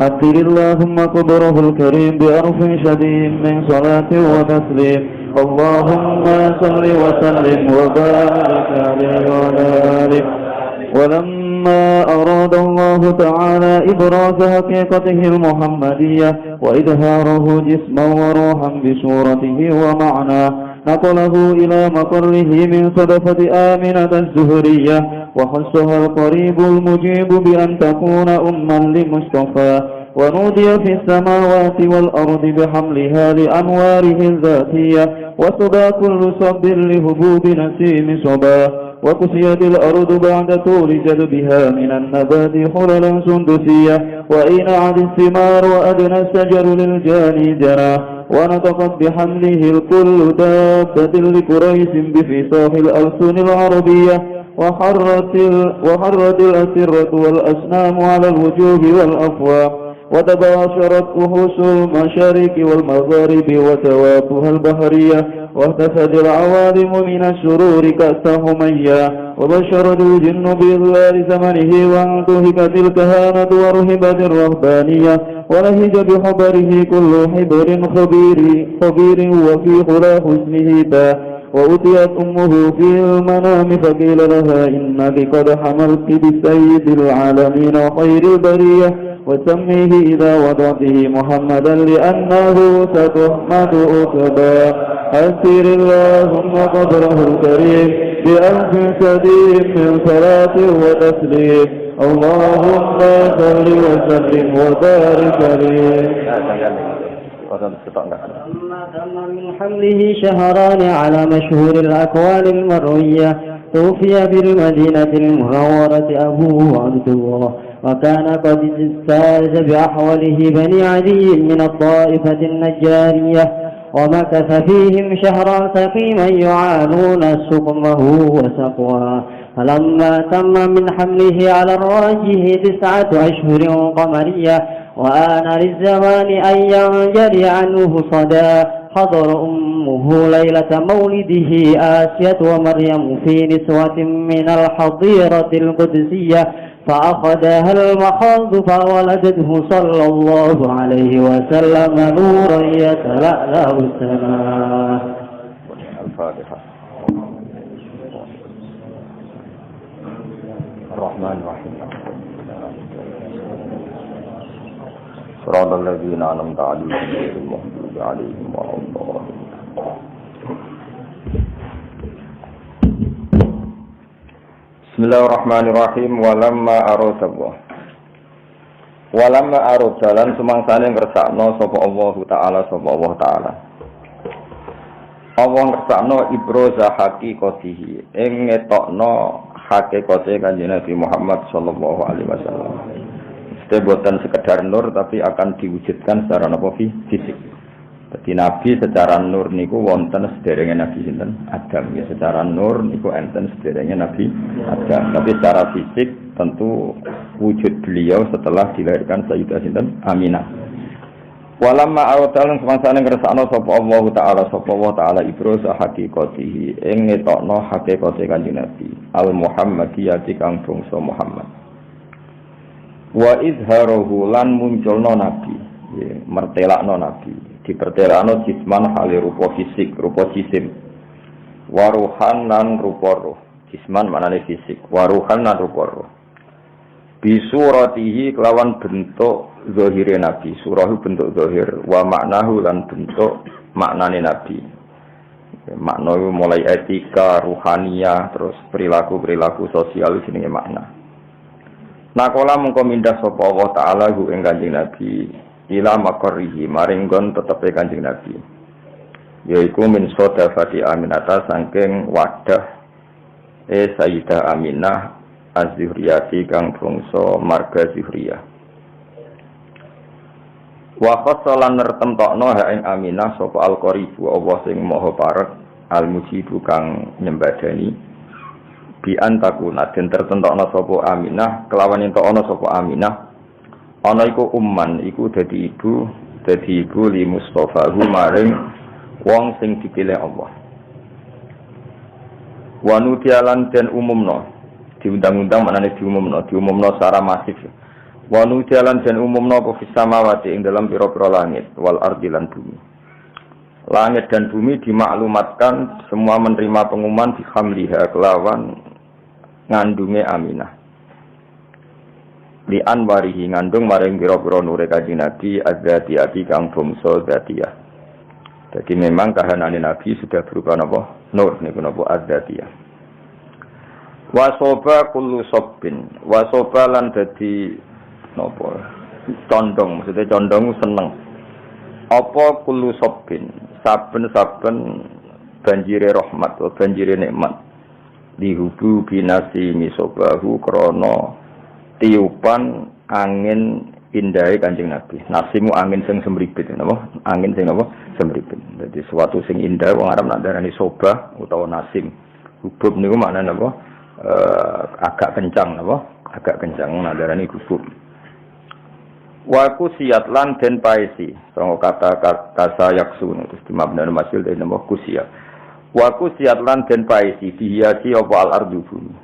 أكثر اللهم قدره الكريم بأرف شديد من صلاة وتسليم اللهم صل وسلم وبارك عليه وعلى آله. ولما أراد الله تعالى إبراز حقيقته المحمدية وإظهاره جسما وروحا بصورته ومعناه نقله إلى مقره من صدفة آمنة الزهرية وخصها القريب المجيب بأن تكون أما لمصطفى ونودي في السماوات والأرض بحملها لأنواره الذاتية وصدى كل صب لهبوب نسيم صبا وكسيت الأرض بعد طول جذبها من النبات حللا سندسية وإينعت الثمار وأدنى الشجر للجاني جرى ونطقت بحمله الكل دابة لقريش بفصاح الألسن العربية وحرت الأسرة والأسنام على الوجوه والأفواه وتباشرت كهوس المشارق والمغارب وتوافها البحرية واهتفت العوالم من الشرور كأسهميا وبشرت الجن بإظلال زمنه وانتهكت الكهانة ورهبت الرهبانية ولهج بخبره كل حبر خبير وفي خلا حسنه تا وأتيت أمه في المنام فقيل لها إنك قد حملت بسيد العالمين وخير البرية وسميه إذا وضعته محمدا لأنه ستحمد أكبا أسر اللهم قدره الكريم بألف شديد من صلاة وتسليم اللهم صل وسلم وبارك عليه. لما تم من حمله شهران على مشهور الأكوان المروية توفي بالمدينة المنورة أبوه عبد الله وكان قد استاذ بأحوله بني عدي من الطائفة النجارية ومكث فيهم شهرا سقيما يعانون سقمه وسقواه فلما تم من حمله على الراجح 9 أشهر قمرية وآن للزمان أن ينجري عنه صدى حضر أمه ليلة مولده آسية ومريم في نسوة من الحظيرة القدسية فأخذها المخاض فولدته صلى الله عليه وسلم نورا يتلألأ السماء. الفاتحة. الرحمن الرحيم. صراط الذين أنعمت عليهم غير المغضوب عليهم ولا الضالين. Bismillahirrahmanirrahim. Walamma arada lan sumangsane ngersakno sapa Allah taala Allah ngersakno ibroza haqiqatihi ing ngetokno hakikate Kanjeng Nabi Muhammad sallallahu alaihi wasallam. Itu bukan sekedar nur tapi akan diwujudkan secara fisik. Jadi Nabi secara nur niku wonten sederenge Nabi sinten Adam ya, secara nur niku enten sederenge Nabi Adam, tapi secara fisik tentu wujud beliau setelah dilahirkan Sayyidah sinten Aminah. Walamma awtalan semangsane ngersakno sapa Allah taala ibrosa haqiqatihi ing ngetokno hakikate Kanjeng Nabi al Muhammadiyati kang bangsa Muhammad wa izharuhu lan munculno Nabi mertelakno Nabi dipertelakno jisman hale rupa fisik, rupa jisim. Waruhan lan rupa roh. Jisman maknane fisik, waruhan lan rupa roh. Bisuratihi kelawan bentuk zahire Nabi. Surah bentuk zahir, wa maknahu lan bentuk maknane Nabi. Makna mulai etika, ruhaniyah, terus perilaku sosial jenenge makna. Nakola mengko mindah sapa Allah taala hu ing Kanjeng Nabi ila makarihi maringgon tetepe Kanjeng Nabi yaiku min sodafati Aminata saking wadah Sayyidah Aminah az-Zuhriyati kang bangsa marga Zuhriyah wa khassalan nertemtokno ha ing Aminah sapa al-qaribu Allah sing maha parek al-mujibu kang nyembadani bi antakuna den tertentokno sapa Aminah kelawan entokno sapa Aminah ana iku umman iku dadi ibu li Mustafa maring wong sing dipilih Allah. Wa nutialan den umumno diundang-undang manane diumumno secara masif Wa nujalan dan umumna apa fis samawati ing dalam pira-pira langit wal ardi lan bumi. Langit dan bumi dimaklumatkan semua menerima pengumuman bihamliha kelawan ngandunge Aminah. Li anwarihi ngandung maring pira-pira nure Kanjeng Nabi adzatiyati kang bangsa dzatiyah. Jadi memang kahanane Nabi sudah berupa napa? Nur niku napa adzatiyah. Wasoba kullu sabbin. Wasoba lan dadi napa? Condong, maksudnya condong seneng. Apa kullu sabbin? Saben-saben banjire rahmat atau banjire nikmat. Dihubu binasi misobahu krana tiupan angin indahe Kanjeng Nabi. Nasimu angin sing semripit napa? Angin sing napa? Semripit. Dadi suatu sing indah wong Arab nak darani sobah utawa nasim. Hubub niku maknane napa? Agak kencang napa? Agak kencang nak darani hubub. Wa kusiyat lan den paesi. Sanga kata kasa yaksun terus dimabna masil dari napa kusiyat. Wa kusiyat lan den paesi dihiasi apa al-ardu bumi.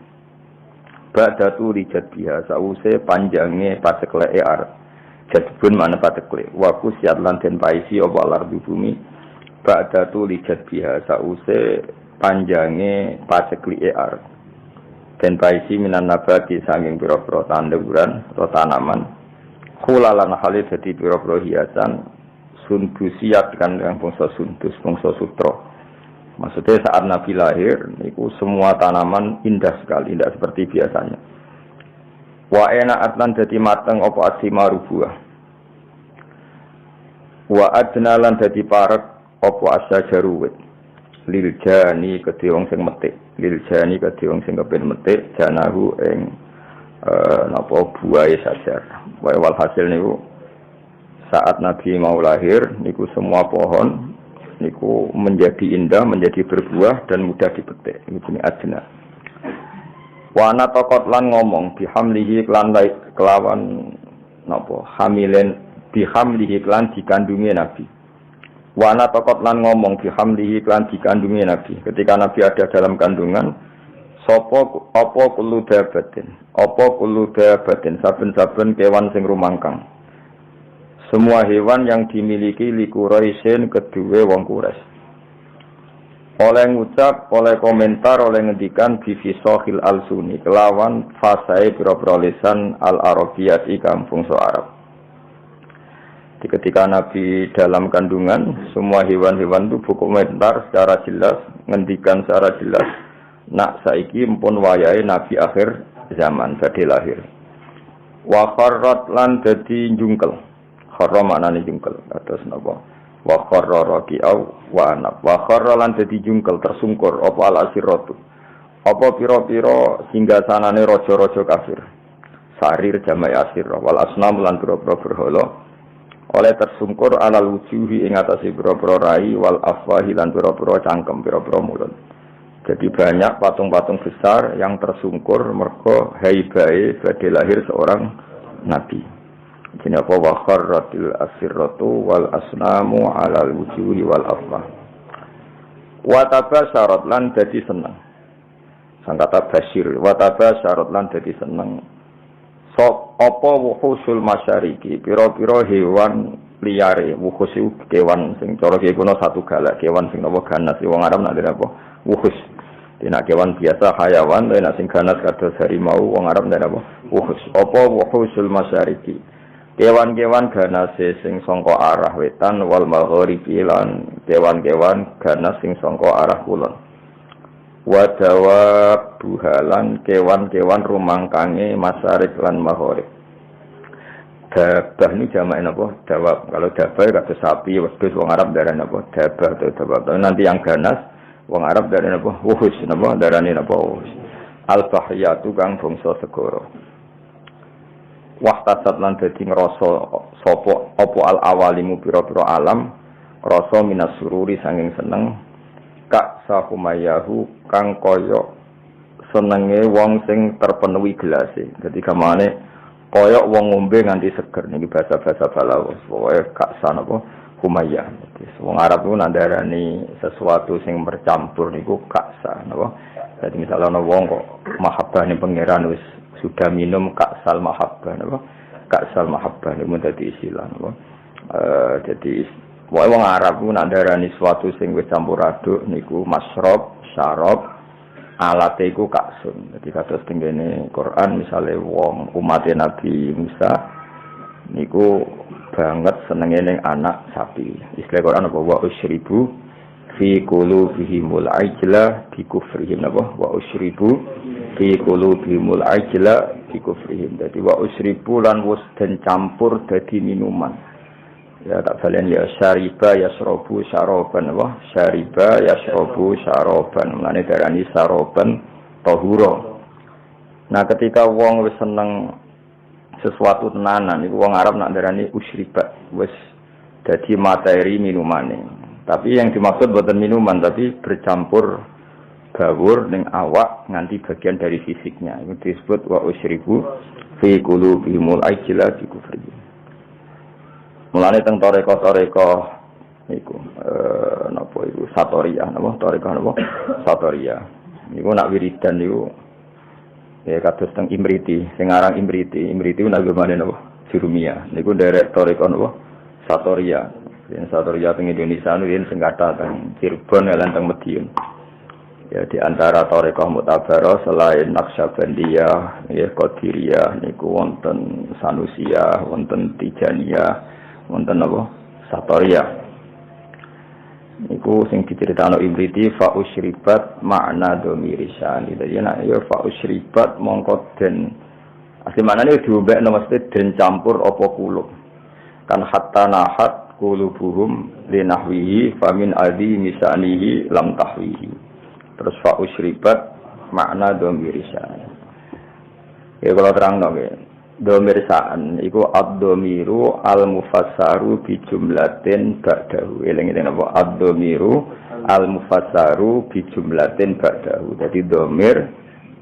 Ba'datu rijat biha sause panjange pacekleke ar. Jadbun mana paceklek. Wa kusiyat lan den paesi apa al-ardu bumi. Ba'datu rijat biha sause panjange pacekleke ar. Den paesi minan nabati sanging pira-pira tanduran atau tanaman. Kulalan halih dadi pira-pira hiasan sundusiat kan yang bangsa sundus, bangsa sutra. Maksudnya saat Nabi lahir, niku semua tanaman indah sekali, tidak seperti biasanya. Wa enak atlan dadi mateng apa asimaru buah. Wa adnalan dadi parek apa asyajaru wit. Lil jani kedhe wong sing metik, lil jani kedhe wong sing kepen metik janahu ing napa buahe sajar. Wal hasil niku saat Nabi mau lahir niku semua pohon niku menjadi indah, menjadi berbuah dan mudah dipetik. Ini jenis adna. Wa ana taqat lan ngomong bihamlihi kelawan napa hamilen bihamlihi lan dikandungi Nabi. Wa ana taqat lan ngomong bihamlihi lan dikandungi Nabi. Ketika Nabi ada dalam kandungan sapa apa kullu dabatin saben-saben kewan sing rumangkang. Semua hewan yang dimiliki likuraisin kedua wong Quraisy. Oleh ngucap, oleh komentar, oleh ngendikan bifisohil al-suni kelawan fasai pira-pira lisan al-arabiyat ikam bangsa Arab. Ketika Nabi dalam kandungan, semua hewan-hewan itu berkomentar secara jelas, ngendikan secara jelas. Nak saiki mpun wayahe Nabi akhir zaman badhe lahir. Wa kharrat lan dadi jungkel. Kharra maknane jungkel. Kados napa? Wa kharra raqi'au wa anab. Wa kharra lan dadi jungkel tersungkur apa al-asiratu. Apa pira-pira singgasanane raja-raja kafir. Sarir jama'i asir wal asnam lan pira-pira berhala. Oleh tersungkur alal wujuhi ing atase pira-pira rai wal afwahi lan pira-pira cangkem pira-pira mulut. Jadi banyak patung-patung besar yang tersungkur mergo haibae badhe lahir seorang nabi. Jenenge apa wa kharratil asiratu wal asnamu alal wujuhi wal afwa. Wa tabasyarat lan dadi seneng. Sang kata basyir wa tabasyarat lan dadi seneng. Sok apa wuhusul masyariki pira-pira hewan liyare wuhus kewan sing cara ki kuno satu galak kewan sing napa ganas wong Arab nak apa wuhus. Nek kewan biasa hayawan, nek sing ganas kados harimau wong Arab ndak apa? Wuhus. Apa wuhusul masyariki? Kewan-kewan ganase sing saka arah wetan wal maghribi lan kewan-kewan ganas sing saka arah kulon. Wa dawab buhalan kewan-kewan rumangkange masyarik lan maghrib. Dabah ni jamak napa? Dawab. Kalau dabah kados sapi, wedhus wong Arab darane apa? Dabah atau dawab. Nanti yang ganas wong Arab darane apa? Wuhus napa? Darane napa? Wuhus. Al-bahriyatu kang bangsa segara. Wahtasat lan dadi ngrasa sapa apa al-awalimu pira-pira alam rasa minas sururi sanging seneng kak sahumayahu kang kaya senenge wong sing terpenuhi gelase. Dadi kamane kaya wong ngombe nganti seger niki bahasa-bahasa Balawas. Pokoke kak sanapa humayah. Wong Arab ku nandarani sesuatu sing bercampur niku kaksa napa. Dadi misalnya ana wong kok mahabbah ning pangeran wis sudah minum kaksal mahabbah napa. Ka'sal mahabbah niku dadi istilah napa. Jadi wong Arab ku nak darani suatu sing wis campur aduk niku masrob, syarab, alate iku ka'sun. Dadi kados tengene Quran misale wong umat Nabi Musa niku banget senenge ning anak sapi. Istilah Quran apa wa usyribu fi qulubihimul ajla bi kufrihim napa wa usyribu fi qulubihimul ajla bi kufrihim. Dadi wa usyribu lan wis den campur dadi minuman. Ya tak balen ya syariba yasrobu syaraban wah syariba yasrobu syaraban mane darani syaraban tahura. Nah ketika wong wis seneng sesuatu tenanan iku wong Arab nak darani usyriba wis dadi materi minumane. Tapi yang dimaksud bukan minuman tapi bercampur bawur ning awak nganti bagian dari fisiknya. Itu disebut wa usyribu fi qulubihimul ajla bi kufrihim. Mulane teng toreko-toreko niku napa iku satoriyah napa toreko napa satoriyah niku nak wiridan niku ya kados teng Imriti sing aran Imriti nak gimana napa Jurumiyah niku derek toreko napa satoriyah yen satoriyah teng Indonesia niku yen sing kathah teng Cirebon lan teng Madiun ya di antara toreko mutabaroh selain Naqsyabandiyah ya Qadiriyah niku wonten Sanusiyah wonten Tijaniyah wonten apa Satoriyah niku sing diceritakno Ibriti fa usyribat makna domirisan dadi nek ya fa usyribat mongko den asli maknane diombekno mesti den campur apa kulub kan hatta nahat qulubuhum linahwihi famin adi misanihi lam tahwihi terus fa usyribat makna domirisan ya kalau terangno nggih domirsaan iku ad-domiru al-mufassaru bi jumlatin ba'dahu. Eling-eling apa ad-domiru al-mufassaru bi jumlatin ba'dahu. Jadi domir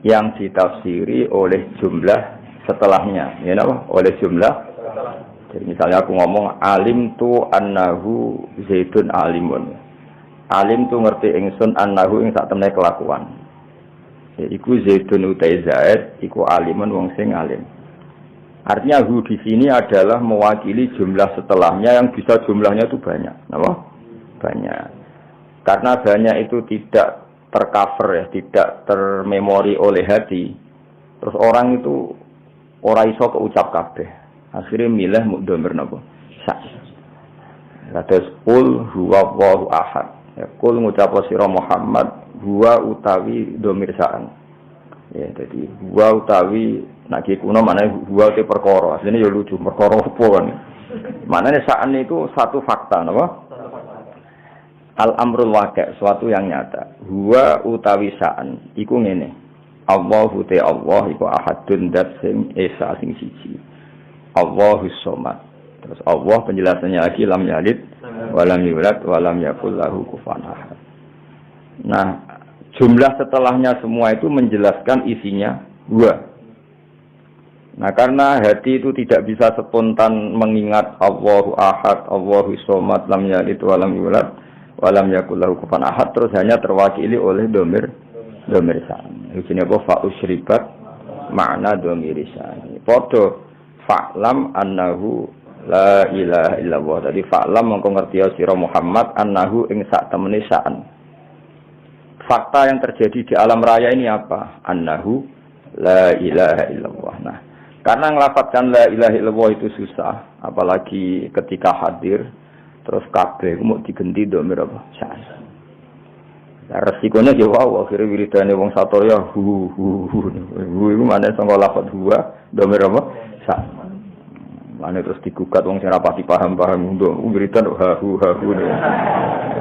yang ditafsiri oleh jumlah setelahnya. Ya napa? Oleh jumlah. Jadi misalnya aku ngomong alim tu annahu zaidun alimun. Alim tu ngerti ingsun annahu ing sak temene kelakuan. Ya iku zaidun utai zaid iku alimun wong sing alim. Artinya hu di sini adalah mewakili jumlah setelahnya yang bisa jumlahnya itu banyak. Kenapa? Banyak. Karena banyak itu tidak tercover ya, tidak termemori oleh hati. Terus orang itu ora iso keucap kabeh. Akhirnya milih mukdomir napa? Sa. Kados qul huwallahu ahad. Ya qul ngucap sira Muhammad huwa utawi domir saan. Ya jadi huwa utawi nak kuno mana huwa te perkara. Asline ya lucu perkara apa kan. Maknane saan itu satu fakta napa? Al-amrul waqi' suatu yang nyata. Huwa utawi saan iku ngene. Allahu te Allah iku ahadun dat sing esa sing siji. Allahus somad. Terus Allah penjelasannya lagi lam yalid wa lam yulad wa lam yakul lahu kufuwan ahad. Nah, jumlah setelahnya semua itu menjelaskan isinya huwa. Nah, karena hati itu tidak bisa spontan mengingat Allahu ahad, Allahus somad, lam yalid wa lam yulad wa lam yakul lahu kufuwan ahad, terus hanya terwakili oleh domir san. Iki apa fa usyribat makna domir san. Padha fa'lam annahu la ilaha illallah. Jadi fa'lam mongko ngerti sira Muhammad annahu ing sak temene sa'an. Fakta yang terjadi di alam raya ini apa? Annahu la ilaha illallah. Nah, karena ngelafadzkan la ilaha illallah itu susah, apalagi ketika hadir terus kabeh mau digenti domir apa? Sa'an. Nah, resikonya ya wow, akhirnya wiridane wong satorya hu iku maneh sangka lafadz huwa domir apa? Sa'an. Mane terus digugat wong sing ora pati paham-paham nduk wiridan hu.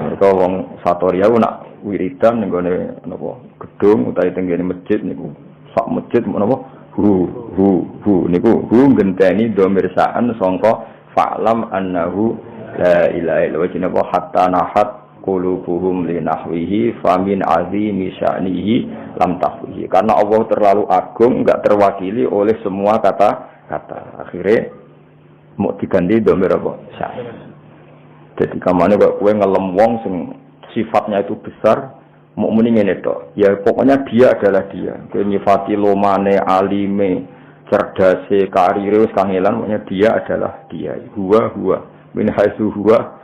Mereka wong satorya nak wiridan ning gone napa gedung utawa tenggene masjid niku sak masjid menapa hu niku hu genteni domir sa'an sangka fa'lam annahu la ilaha illallah hatta nahat qulubuhum li nahwihi famin azimi sya'nihi lam tahwihi. Karena Allah terlalu agung enggak terwakili oleh semua kata-kata. Akhirnya mau diganti domir apa? Sa'an. Jadi kamane kok kowe ngelem wong sing sifatnya itu besar, mau muni ngene tok. Ya pokoknya dia adalah dia. Kowe nyifati lomane, alime, cerdase karir wis kangelan pokoknya dia adalah dia. Huwa min haitsu huwa.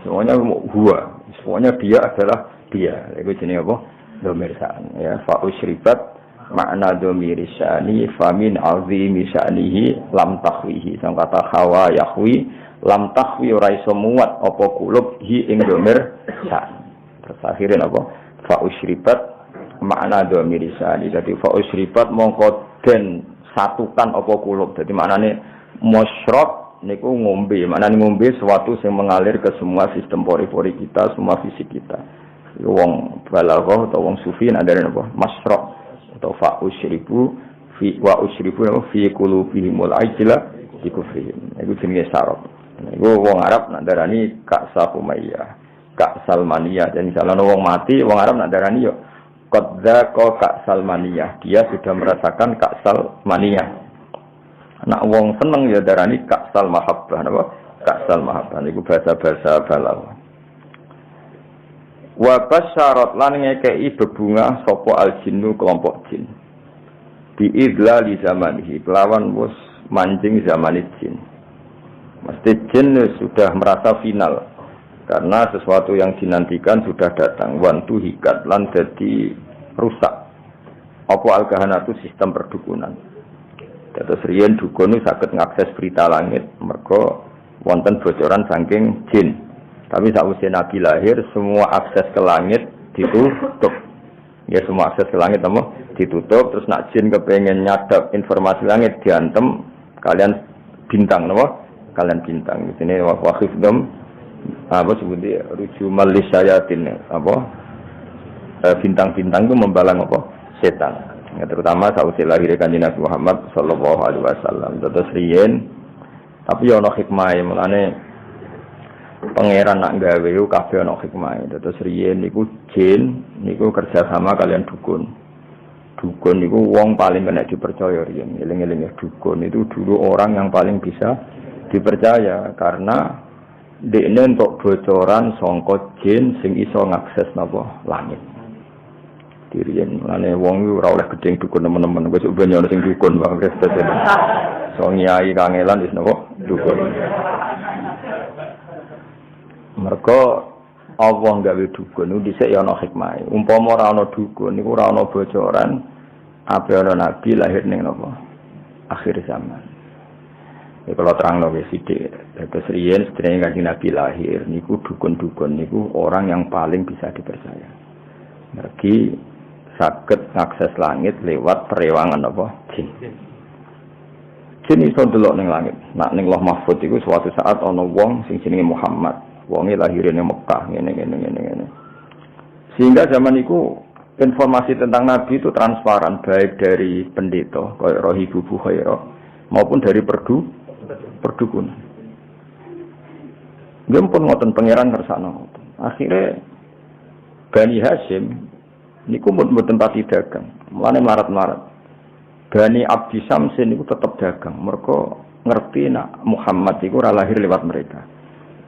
Semuanya huwa. Semuanya dia adalah dia. Iku jenenge apa? Dhamir sa'an ya. Fa usyribat makna dhamir sya'ni famin azimi sya'nihi lam takhwihi. Sang kata hawa yahwi lam takhwi ora iso muat apa kulub hi ing dhamir sa'an. Terus akhirnya apa? Fa usyribat makna dhamir sya'ni. Dadi fa usyribat mongko den satukan apa kulub. Dadi maknane musyrab niku ngombe. Maknane ngombe sesuatu yang mengalir ke semua sistem pori-pori kita, semua fisik kita. Wong balaghah atau wong sufi ada apa? Masyrab atau fa usyribu fi wa usyribu fi qulubihimul ajla bi kufrihim. Iku jenenge sarab. Iku wong Arab nak darani Ka'sa Umayyah, Ka'sal Maniyah. Dan misalnya wong mati, wong Arab nak darani yo qadza Ka'sal Maniyah. Dia sudah merasakan Ka'sal Maniyah. Nak wong seneng ya darani Ka'sal Mahabbah napa? Ka'sal Mahabbah niku bahasa-bahasa balaghah. Wa basyarat lan ngekei bebungah sapa al-jinnu kelompok jin. Bi idlali zamanihi kelawan wis mancing zaman jin. Mesti jin sudah merasa final karena sesuatu yang dinantikan sudah datang. Wantu hikat lan dadi rusak. Apa al-kahanatu sistem perdukunan. Terus riyen dukun saged ngakses berita langit mergo wonten bocoran saking jin. Tapi sakwise Nabi lahir, semua akses ke langit ditutup. Ya semua akses ke langit apa? Ditutup. Terus nak jin kepengen nyadap informasi langit diantem kalian bintang, apa? Kalian bintang. Di sini waqifdum apa sebutnya rujumal lisyayatin apa? Bintang-bintang itu membalang apa? Setan. Ya, terutama sakwise lahir Kanjeng Nabi Muhammad sallallahu alaihi wasallam. Terus riyen tapi ana hikmah mulane pangeran nak gawe yo kabeh ana hikmah. Terus riyen niku jin niku kerja sama kalian dukun. Dukun niku wong paling kena dipercaya riyen. Eling-eling dukun itu dulu orang yang paling bisa dipercaya karena dekne entuk bocoran saka jin sing iso ngakses napa langit. Diriyen mulane wong iku ora oleh gedeng dukun teman-teman. Wis ben ono sing dukun Bang Kristus. So nyai kangelan wis napa dukun. Mergo Allah gawe dukun niku dhisik ya ana hikmah. Umpama ora ana dukun niku ora ana bocoran ape ana nabi lahir ning napa? Akhir zaman. Ya kalau terangno wis sithik. Terus riyen sedherenge Kanjeng Nabi lahir niku dukun-dukun niku orang yang paling bisa dipercaya. Mergi saged ngakses langit lewat perewangan apa? Jin. Jin iso delok ning langit. Nak ning Lauh Mahfuz iku suatu saat ana wong sing jenenge Muhammad. Wonge lahirnya Mekah ngene. Sehingga zaman itu informasi tentang Nabi itu transparan baik dari pendeta kayak Rohibu Bukhairah maupun dari perdukunan. Nggih pun ngoten pangeran kersane. Akhirnya Bani Hashim niku mboten pati dagang. Mulane melarat-melarat. Bani Abdi Samsin niku tetap dagang. Mergo ngerti nak Muhammad iku ora lahir lewat mereka.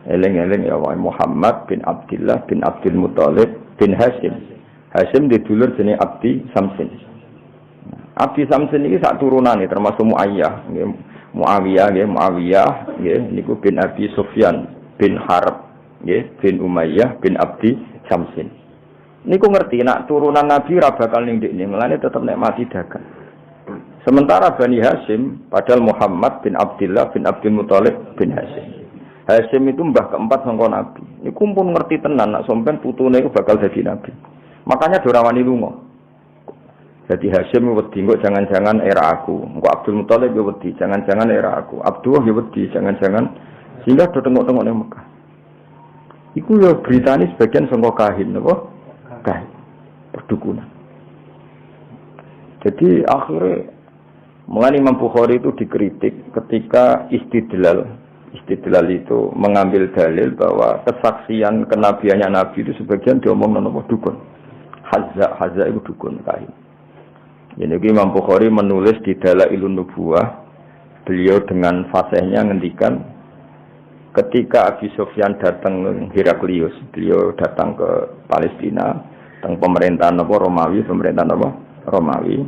Eleng-eleng ya wae Muhammad bin Abdullah bin Abdul Muthalib bin Hashim. Hashim didulur jenenge Abdi Samsin. Abdi Samsin iki sak turunane termasuk Muayyah, nggih. Muawiyah nggih niku bin Abi Sufyan bin Harb nggih bin Umayyah bin Abdi Samsin. Niku ngerti nak turunan Nabi ora bakal ning ndekne, mulane tetep nek mati dagang. Sementara Bani Hashim padahal Muhammad bin Abdullah bin Abdul Muthalib bin Hashim. Hashim itu mbah keempat sangka Nabi. Niku pun ngerti tenan nak sampean putune iku bakal jadi nabi. Makanya ora wani lunga. Jadi Hashim wedi kok jangan-jangan era aku. Engko Abdul Muthalib yo wedi, jangan-jangan era aku. Abdullah yo wedi, jangan-jangan sehingga do tengok-tengok ning Mekah. Iku yo beritane sebagian sangka kahin napa? Kahin. Perdukunan. Jadi akhirnya mulai Imam Bukhari itu dikritik ketika istidlal itu mengambil dalil bahwa kesaksian kenabiannya Nabi itu sebagian diomong nama dukun. Hazza itu dukun kain. Jadi Imam Bukhari menulis di Dalailun Nubuwah, beliau dengan fasihnya ngendikan ketika Abi Sufyan datang Heraklius, beliau datang ke Palestina, tentang pemerintahan Romawi.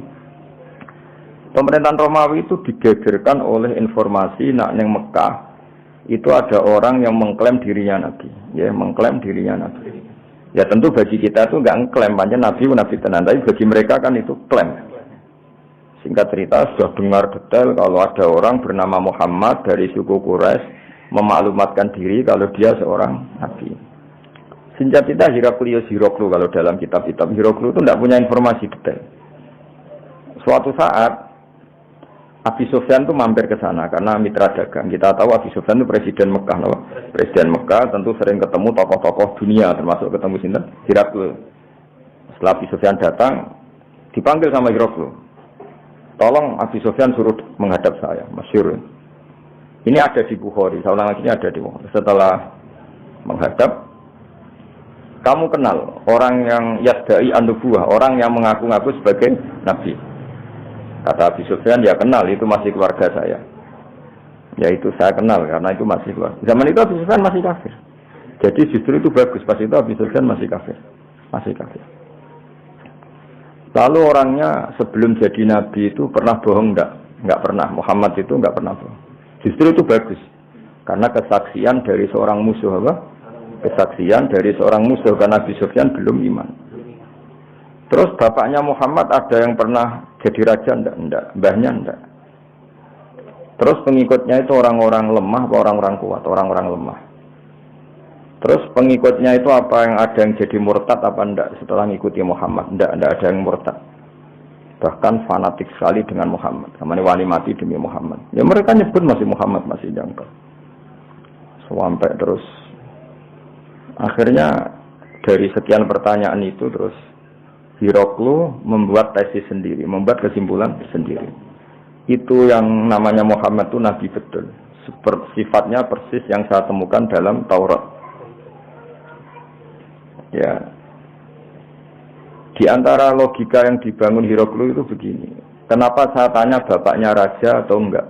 Pemerintahan Romawi itu digegerkan oleh informasi nak neng Mekah itu ada orang yang mengklaim dirinya nabi, ya mengklaim dirinya nabi. Ya tentu bagi kita itu nggak ngeklaim banyak nabi tenan, tapi bagi mereka kan itu klaim. Singkat cerita sudah dengar detail kalau ada orang bernama Muhammad dari suku Quraisy memaklumatkan diri kalau dia seorang nabi. Singkat cerita Heraklius kalau dalam kitab-kitab Heraklius itu tidak punya informasi detail. Suatu saat Abi Sufyan itu mampir ke sana karena mitra dagang. Kita tahu Abi Sufyan itu presiden Mekah, no? Presiden Mekah tentu sering ketemu tokoh-tokoh dunia, termasuk ketemu sinten Heraklius. Setelah Abi Sufyan datang, dipanggil sama Heraklius. Tolong Abi Sufyan suruh menghadap saya, masyhur. Ini ada di Bukhari, saya ulang lagi ini ada di Bukhari. Setelah menghadap, kamu kenal orang yang yadda'i an-nubuwah, orang yang mengaku-ngaku sebagai nabi. Kata Abi Sufyan, ya kenal, itu masih keluarga saya. Ya itu saya kenal, karena itu masih keluarga. Zaman itu Abi Sufyan masih kafir. Jadi justru itu bagus, pas itu Abi Sufyan masih kafir. Masih kafir. Lalu orangnya sebelum jadi nabi itu pernah bohong enggak? Enggak pernah. Muhammad itu enggak pernah bohong. Justru itu bagus. Karena kesaksian dari seorang musuh, apa? Kesaksian dari seorang musuh, karena Abi Sufyan belum iman. Terus bapaknya Muhammad ada yang pernah jadi raja enggak? Mbahnya enggak. Terus pengikutnya itu orang-orang lemah atau orang-orang kuat? Orang-orang lemah. Terus pengikutnya itu apa yang ada yang jadi murtad apa enggak setelah mengikuti Muhammad? Enggak ada yang murtad. Bahkan fanatik sekali dengan Muhammad. Namanya wali mati demi Muhammad. Ya mereka nyebut masih Muhammad, masih jangkau. Sampai terus akhirnya dari sekian pertanyaan itu terus Heraklius membuat tesis sendiri, membuat kesimpulan sendiri. Itu yang namanya Muhammad itu nabi betul. Sifatnya persis yang saya temukan dalam Taurat. Ya. Di antara logika yang dibangun Heraklius itu begini. Kenapa saya tanya bapaknya raja atau enggak?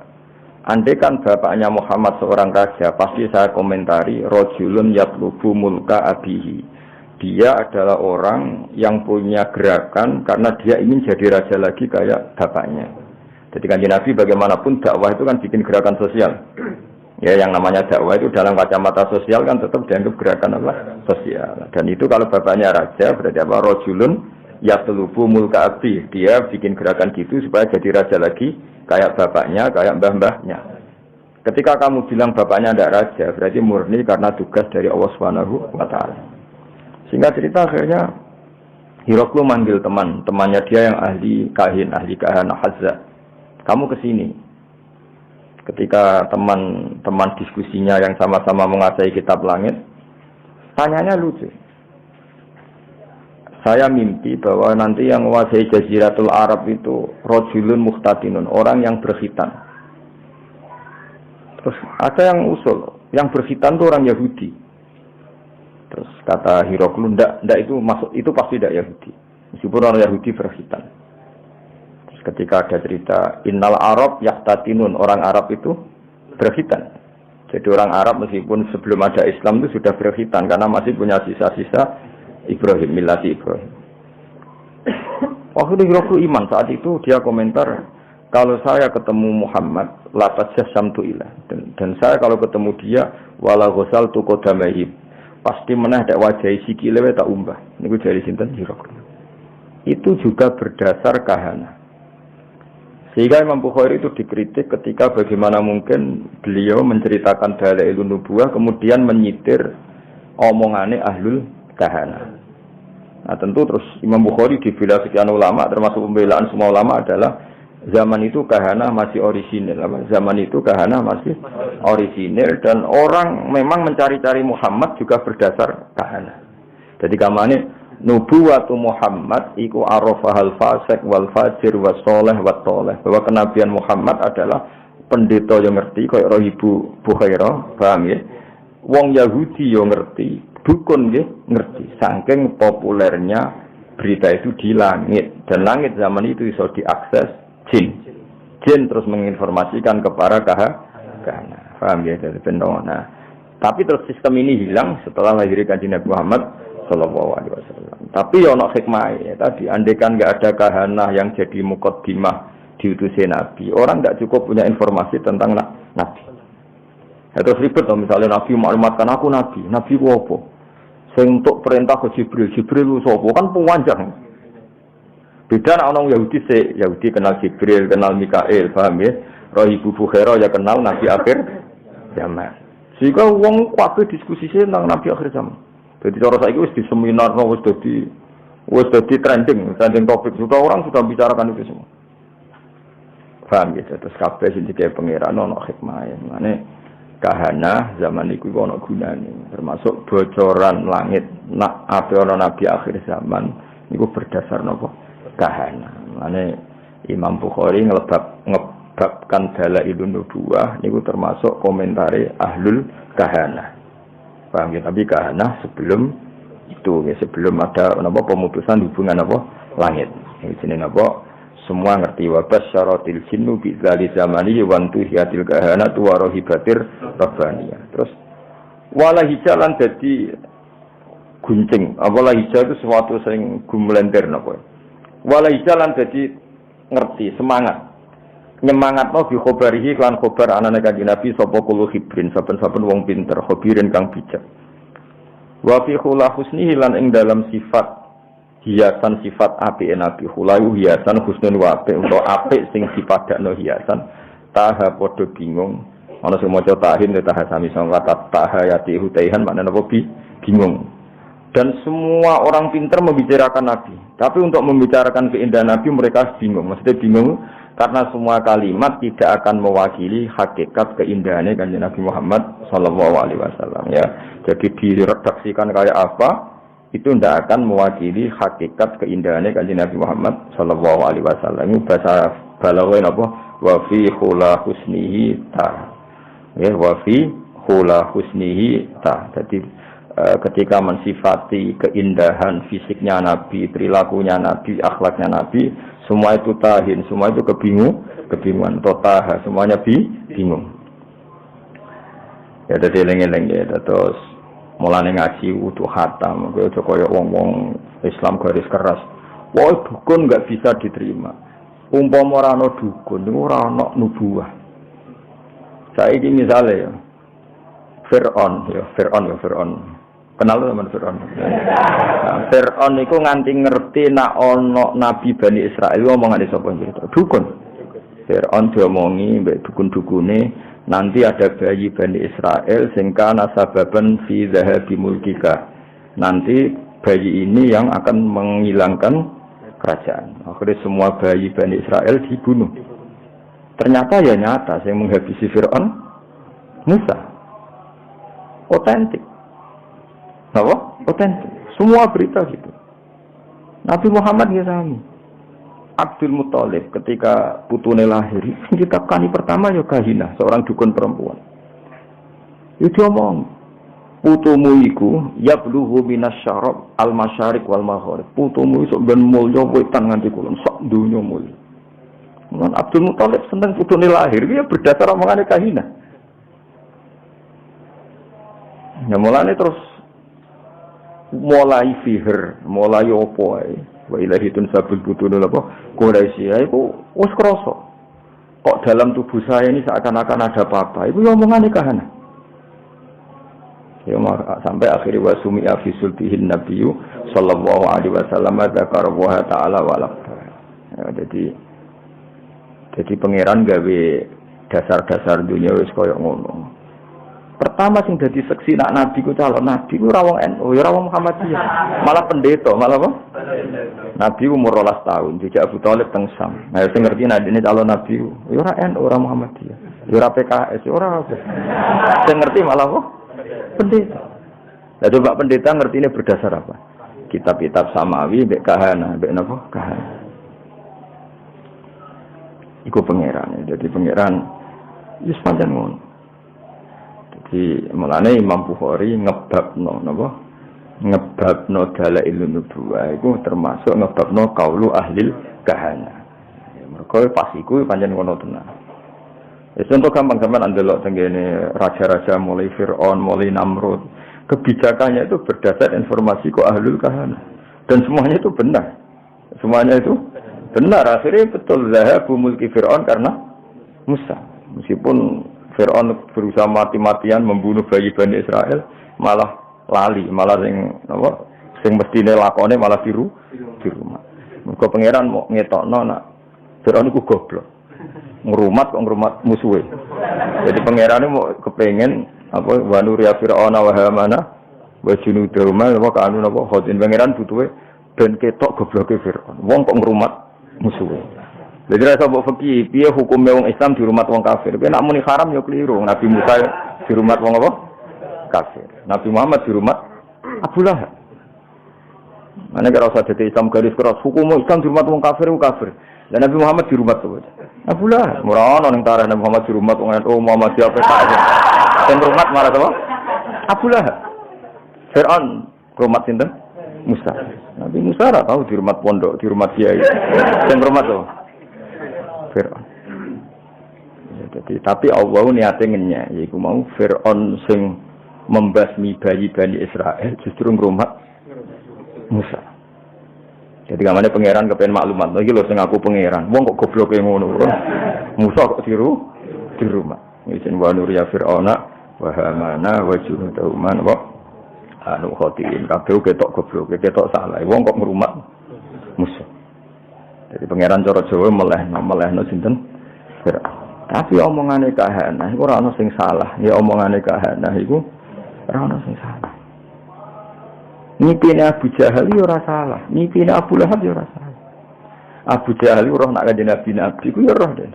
Andai kan bapaknya Muhammad seorang raja, pasti saya komentari rajulun yatlubu mulka abihi. Dia adalah orang yang punya gerakan karena dia ingin jadi raja lagi kayak bapaknya. Jadi kanjeng Nabi bagaimanapun dakwah itu kan bikin gerakan sosial. Ya yang namanya dakwah itu dalam kacamata sosial kan tetap dianggap gerakan apa? Sosial. Dan itu kalau bapaknya raja berarti apa? Rajulun yatlubu mulka abi. Dia bikin gerakan gitu supaya jadi raja lagi kayak bapaknya, kayak mbah-mbahnya. Ketika kamu bilang bapaknya tidak raja, berarti murni karena tugas dari Allah Subhanahu wa taala. Sehingga cerita akhirnya Heraklius manggil temannya dia yang ahli kahana Hazza. Kamu kesini. Ketika teman diskusinya yang sama-sama menguasai kitab langit, tanyanya lucu. Saya mimpi bahwa nanti yang menguasai Jaziratul Arab itu rajulun mukhtatinun, orang yang berkhitan. Terus ada yang usul, yang berkhitan itu orang Yahudi. Terus kata Heraklius, ndak itu masuk, itu pasti tidak Yahudi. Meskipun orang Yahudi berkhitan. Terus ketika ada cerita innal Arab yahtatinun, orang Arab itu berkhitan. Jadi orang Arab meskipun sebelum ada Islam itu sudah berkhitan karena masih punya sisa-sisa Ibrahim, millati Ibrahim. Waktu Heraklius iman saat itu dia komentar, kalau saya ketemu Muhammad latas jasamtu ilah, dan saya kalau ketemu dia wala ghusal tu qadamaihi, pasti meneh dak wajahi sikile tak umbah. Niku dari sinten Heraklius. Itu juga berdasar kahana. Sehingga Imam Bukhari itu dikritik ketika bagaimana mungkin beliau menceritakan dalailun nubuwah kemudian menyitir omongane ahlul kahana. Nah tentu terus Imam Bukhari dibela sekian ulama, termasuk pembelaan semua ulama adalah zaman itu kahana masih orisinil. Zaman itu kahana masih orisinil dan orang memang mencari-cari Muhammad juga berdasar kahana. Jadi kamane nubuwatu Muhammad iku arafahal fasik wal fajir was soleh wat toleh. Bahwa kenabian Muhammad adalah pendeta yang ngerti kaya Ibu Bukhairah, paham ya? Wong Yahudi yang ngerti, dukun nggih ngerti. Saking populernya berita itu di langit, dan langit zaman itu bisa diakses jin terus menginformasikan kepada kahana. Paham ya dari pendonga. Nah, tapi terus sistem ini hilang setelah lahirnya Kanjeng Nabi Muhammad sallallahu alaihi wasallam. Tapi ya ono hikmah ya tadi, andaikan enggak ada kahana yang jadi muqaddimah diutusi nabi. Orang enggak cukup punya informasi tentang nabi. Terus ribet toh misalnya nabi maklumatkan aku nabi. Nabi ku apa? Sing untuk perintah ke Jibril. Jibril ku sapa? Kan panjang. Beda nek ana Yahudi Yahudi kenal Jibril, kenal Mikail, paham ya? Roh Ibu Bukhaira ya kenal nabi akhir zaman. Sehingga wong kabeh diskusi tentang nabi akhir zaman. Jadi cara saiki wis di seminar wis dadi trending topik. Sudah orang sudah bicarakan itu semua. Paham ya? Terus kabeh sing dikek pangeran ana hikmahe. Mane kahana zaman iku ana gunane. Termasuk bocoran langit nak ape ana nabi akhir zaman niku berdasar napa? Kahana. Mane Imam Bukhari ngebabkan dalailun nubuwah niku termasuk komentare ahlul kahana. Paham ya? Tapi kahana sebelum itu ya, sebelum ada napa pemutusan hubungan apa langit. Ini jenenge napa? Semua ngerti wa basyaratil jinnu bi dzali zamani wa antuhiyatil kahanatu wa rahibatir rabbaniyah. Terus wala hijalan dadi guncing. Wala hijal itu sesuatu sing gumlender napa. Wala hijalan dadi ngerti semangat. Nyemangatno bi khabarihi lan khabar anane kanjeng Nabi sapa kulo hibrin saben-saben wong pinter khabirin kang bijak. Wa fi khula husnihi lan ing dalam sifat hiasan sifat apike Nabi khulayu hiasan husnun wa apik utawa apik sing dipadakno hiasan taha padha bingung ana sing maca tahin taha sami sing kata tahayati hutaihan maknane apa bingung. Dan semua orang pinter membicarakan Nabi, tapi untuk membicarakan keindahan Nabi mereka bingung. Maksudnya bingung karena semua kalimat tidak akan mewakili hakikat keindahannya kanjeng Nabi Muhammad sallallahu alaihi wasallam ya. Jadi diredaksikan kayak apa itu tidak akan mewakili hakikat keindahannya kanjeng Nabi Muhammad sallallahu alaihi wasallam. Itu bahasa balaghah apa? Wa fi khula husnihi ta. Ya, wa fi khula husnihi ta. Jadi ketika mensifati keindahan fisiknya Nabi, perilakunya Nabi, akhlaknya Nabi, semua itu tahin, semua itu kebingungan, totaha, semuanya bingung. Ya jadi eling-eling ya, terus mulane ngaji utuh khatam, kaya wong-wong Islam garis keras. Wah, dukun enggak bisa diterima. Umpama ora ana dukun, niku ora ana nubuwah. Saiki misale ya Fir'aun. Kenal teman Fir'aun. Fir'aun itu nganti ngerti nak ono Nabi Bani Israel ngomongane sapa cerita. Dukun. Fir'aun diomongi mbek dukun-dukune nanti ada bayi Bani Israel sing kana sababan fi zahabi mulkika. Nanti bayi ini yang akan menghilangkan kerajaan. Akhirnya semua bayi Bani Israel dibunuh. Ternyata ya nyata yang menghabisi Fir'aun Musa. Otentik. Apa? Otentik. Semua berita gitu. Nabi Muhammad ya sami. Abdul Muthalib ketika putune lahir, ditakani pertama ya kahina, seorang dukun perempuan. Itu omong, putumu iku yablughu minasyarab al-masyariq wal maghrib. Putumu iso ben mulya wetan nganti kulon sak donya mulya. Mun Abdul Muthalib seneng putune lahir, ya berdasar omongane kahina. Ya mulane terus mulai sihir, mulai opo ae. Wa ilahi tunsabul butunul apa? Quraisy iku wis krasa. Kok dalam tubuh saya ini seakan-akan ada apa-apa. Iku omongane kahana. Ya sampai akhirnya wasumi fi sulbihin nabiyyu sallallahu alaihi wasallam dzakara wa ta'ala wa ya, jadi pangeran gawe dasar-dasar dunia wis koyo ngono. Pertama sing dadi seksi nak nabi ku calon nabi ku ora wong NU, ya ora wong Muhammadiyah. Malah pendeta, malah apa? Nabi umur 12 tahun, dijak Abu Thalib teng Sam. Nah, sing ngerti nek dene calon nabi ku, ya ora NU, ora Muhammadiyah. Ya ora PKS, ya ora apa. Sing ngerti malah apa? Pendeta. Lah coba pendeta ngertine berdasar apa? Kitab-kitab samawi mbek kahana, mbek napa? Kahana. Iku pangeran. Jadi pangeran wis pancen ngono. Di mulane Imam Bukhari ngebabno napa ngebabno dalailun nubuwah iku termasuk ngebabno qaulu ahlil kahana. Mergo pas iku pancen ngono tenan. Wis contoh gampang-gampang ndelok tengene raja-raja mulai Fir'aun, mulai Namrud, kebijakannya itu berdasar informasi kok ahlul kahana dan semuanya itu benar. Semuanya itu Benar, akhirnya betul zahabu mulki Fir'aun karena Musa. Meskipun Fir'aun berusaha mati-matian membunuh bayi Bani Israel, malah lali, malah sing mestine lakone malah di rumah. Mergo pangeran mau ngetokno nak Fir'aun iku goblok. Ngrumat musuhe. Jadi pangerane mau kepengen apa wa nuriya Fir'auna wa Hamana wa junudahuma wa kanu napa khotin pangeran butuhe ben ketok gobloke Fir'aun. Wong kok ngrumat musuhe. Jadi rasa mbok fikih piye hukume wong Islam di rumah wong kafir. Piye nak muni haram ya keliru. Nabi Musa di rumah wong apa? Kafir. Nabi Muhammad di rumah Abu Lahab. Mana kira usah dadi Islam garis keras hukum Islam di rumah wong kafir ku kafir. Dan Nabi Muhammad di rumah tuh. Abu Lahab ora ono ning tarikh Nabi Muhammad di rumah wong Muhammad siapa saja. Sing rumah marah apa? Abu Lahab. Fir'aun rumah sinten? Musa. Nabi Musa ora tahu di rumah pondok, di rumah kiai. Sing rumah tuh. Fir'aun. Jadi tapi Allah niate ngenyek yaiku mau Fir'aun sing membasmi bayi Bani Israel justru ngrumat Musa. Jadi kamane pangeran kepen maklumat lagi lho sing aku pangeran. Wong kok gobloke ngono. Musa kok tiru di rumah. Isin wa nuriya Fir'auna wa Hamana wa junudahuma wa anu khotin kabeh ketok gobloke ketok salah. Wong kok ngrumat Musa. Jadi pangeran cara Jawa melehno sinten? Tapi omongane kahanah iku ora ono sing salah. Ya omongane kahanah iku ora ono sing salah. Nipine Abu Jahal yo ora salah, nipine Abu Lahab yo ora salah. Abu Jahal roh nak kanjeng Nabi ku yo roh den.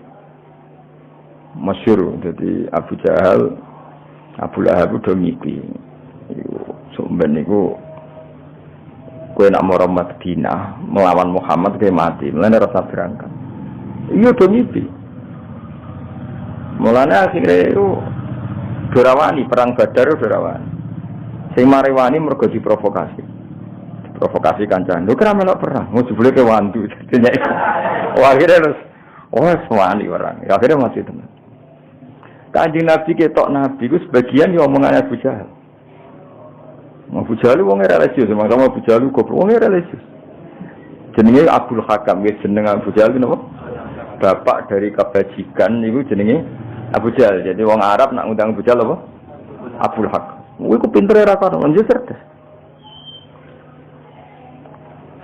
Masyhur dadi Abu Jahal Abu Lahab do ngipi. Iku sumben niku kowe nak mara Madinah melawan Muhammad kowe mati, mulane rasa berangkat. Iya do ngipi. Mulane akhire itu dorawani perang Badar dorawani. Sing marewani mergo diprovokasi. Diprovokasi kancane. Lho kira melok perang, mau jebule ke wandu. Wah akhire terus wani orang. Akhire mati tenan. Kanjeng Nabi ketok Nabi ku sebagian ya omongane Abu Jahal. Abu Jahal wong religius, sama Abu Jahal goblok wong religius. Jenenge Abdul Hakam, wis jeneng Abu Jahal napa? Bapak dari kebajikan niku jenenge Abu Jahal. Jadi wong Arab nak ngundang Abu Jahal apa? Abdul Hakam. Iku pintere ra karo njuk cerdas.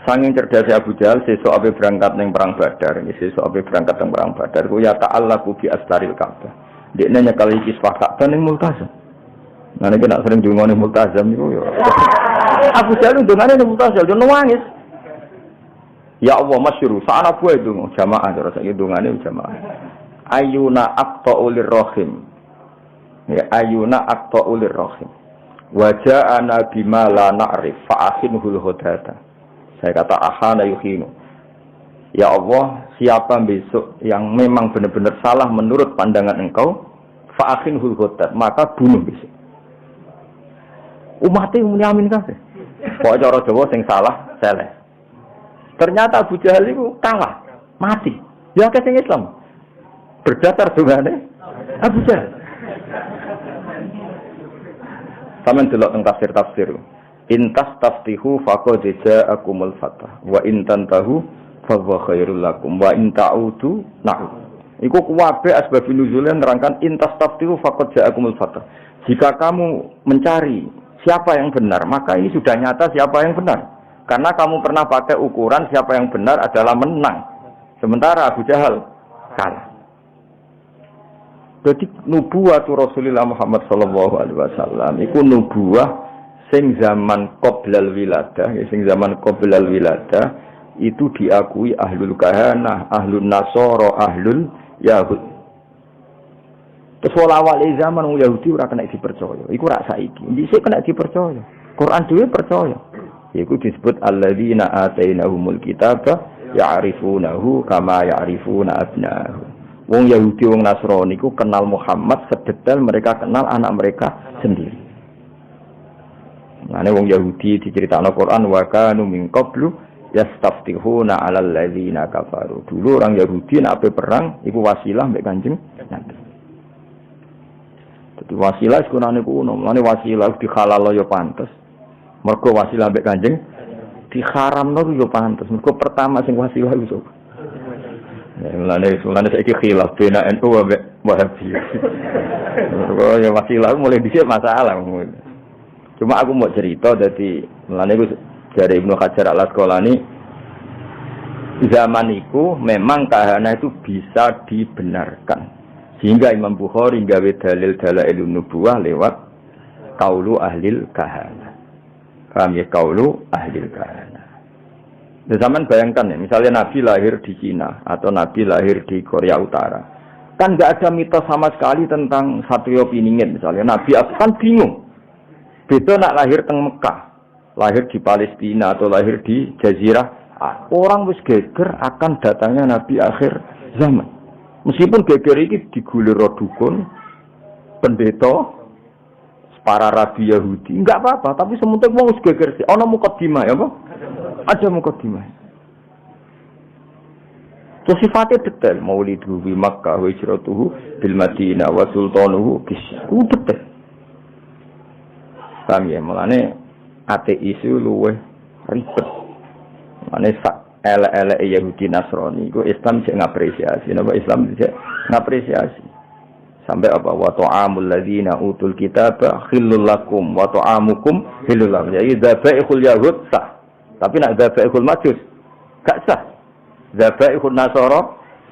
Sanging cerdasé Abu Jahal sesuk ape berangkat ning perang Badar, sesuk ape berangkat ning perang Badar ku ya ta'allaqu bi astaril Ka'bah. Dekne nyekal iki Ka'bah ning Multazam. Nah nek nak sering dungane Multazam niku yo. Abu Jahal dungane ning Multazam yo nangis. Ya Allah masyhur, saana buah itu jamaah terus saiki dungane jamaah. Ayuna aqta'ulir rahim. Ya ayuna aqta'ulir rahim. Waja'ana bima la na'rif fa'ahinhul hodata. Saya kata ahana yuhinu. Ya Allah, siapa besok yang memang benar-benar salah menurut pandangan engkau, fa'ahinhul hodat, maka bunuh besok. Umatnya menyamin kabeh. Pokok cara Jawa sing salah, seleh. Ternyata Abu Jahal itu kalah, mati. Ya ke sing Islam. Berdasar dungane Abu Jahal. Sampeyan delok teng tafsir-tafsir. Intas taftihu faqad ja'akumul fatah wa in tantahu fa huwa khairul lakum wa in ta'udu na'ud. Iku kuwabe asbab nuzulnya nerangkan intas taftihu faqad ja'akumul fatah. Jika kamu mencari siapa yang benar, maka ini sudah nyata siapa yang benar. Karena kamu pernah pakai ukuran siapa yang benar adalah menang. Sementara Abu Jahal kalah. Jadi nubuwatu Rasulullah Muhammad sallallahu alaihi wasallam iku nubuwah sing zaman qoblal wiladah, sing zaman qoblal wiladah itu diakui ahlul kahanah, ahlun nasara, ahlul yahud. Terus awal zaman wong Yahudi ora kena dipercaya. Iku rak saiki. Dhisik kena dipercaya. Quran dhewe percaya. Iku disebut alladzina atainahumul kitaba ya'rifunahu kama ya'rifuna abna'ahum. Wong Yahudi, wong Nasrani ku kenal Muhammad sedetail mereka kenal anak mereka sendiri. Nah, wong Yahudi diceritakno Quran wa kanu min qablu yastaftihuna 'alal ladzina kafaru. Dulu orang Yahudi nek ape perang iku wasilah mbek Kanjeng Nabi. Dadi wasilah sekunane kuno, mane wasilah dihalal ya pantes. Mergo wasilah mbek Kanjeng diharamno yo pantes. Mergo pertama sing wasilah iku Mulane saiki khilaf bena NU ambek Wahabi. Kok ya masalah mulai dhisik masalah. Cuma aku mau cerita dadi mulane iku jare Ibnu Hajar Al-Asqalani zaman itu memang kahana itu bisa dibenarkan. Sehingga Imam Bukhari gawe dalil dalailun nubuwah lewat qaulu ahlil kahana. Paham ya, qaulu ahlil kahana. Di zaman bayangkan ya, misalnya Nabi lahir di Cina atau Nabi lahir di Korea Utara. Kan nggak ada mitos sama sekali tentang Satrio Piningit misalnya. Nabi kan bingung. Beda nak lahir di Mekah, lahir di Palestina atau lahir di Jazirah. Orang wis geger akan datangnya Nabi akhir zaman. Meskipun geger ini digulir dukun, pendeta, para rabi Yahudi, enggak apa-apa. Tapi sementing wong wis geger sih. Ana mukadimah ya, apa? Ada mukadimah. So sifatnya detail. Maulidu bi Makkah wa hijratuhu bil Madinah wa sultanuhu kisah. Detail. Paham ya? Mulane ateis itu luwih ribet. Mulane sak elek-elek Yahudi Nasrani iku Islam sik ngapresiasi. Napa Islam sik ngapresiasi. Sampai apa wa ta'amul ladzina utul kitaba khillul lakum wa ta'amukum khillul lakum. Jadi dzabaihul yahud sah. Tapi nak dzabaihul majus gak sah. Dzabaihul nasara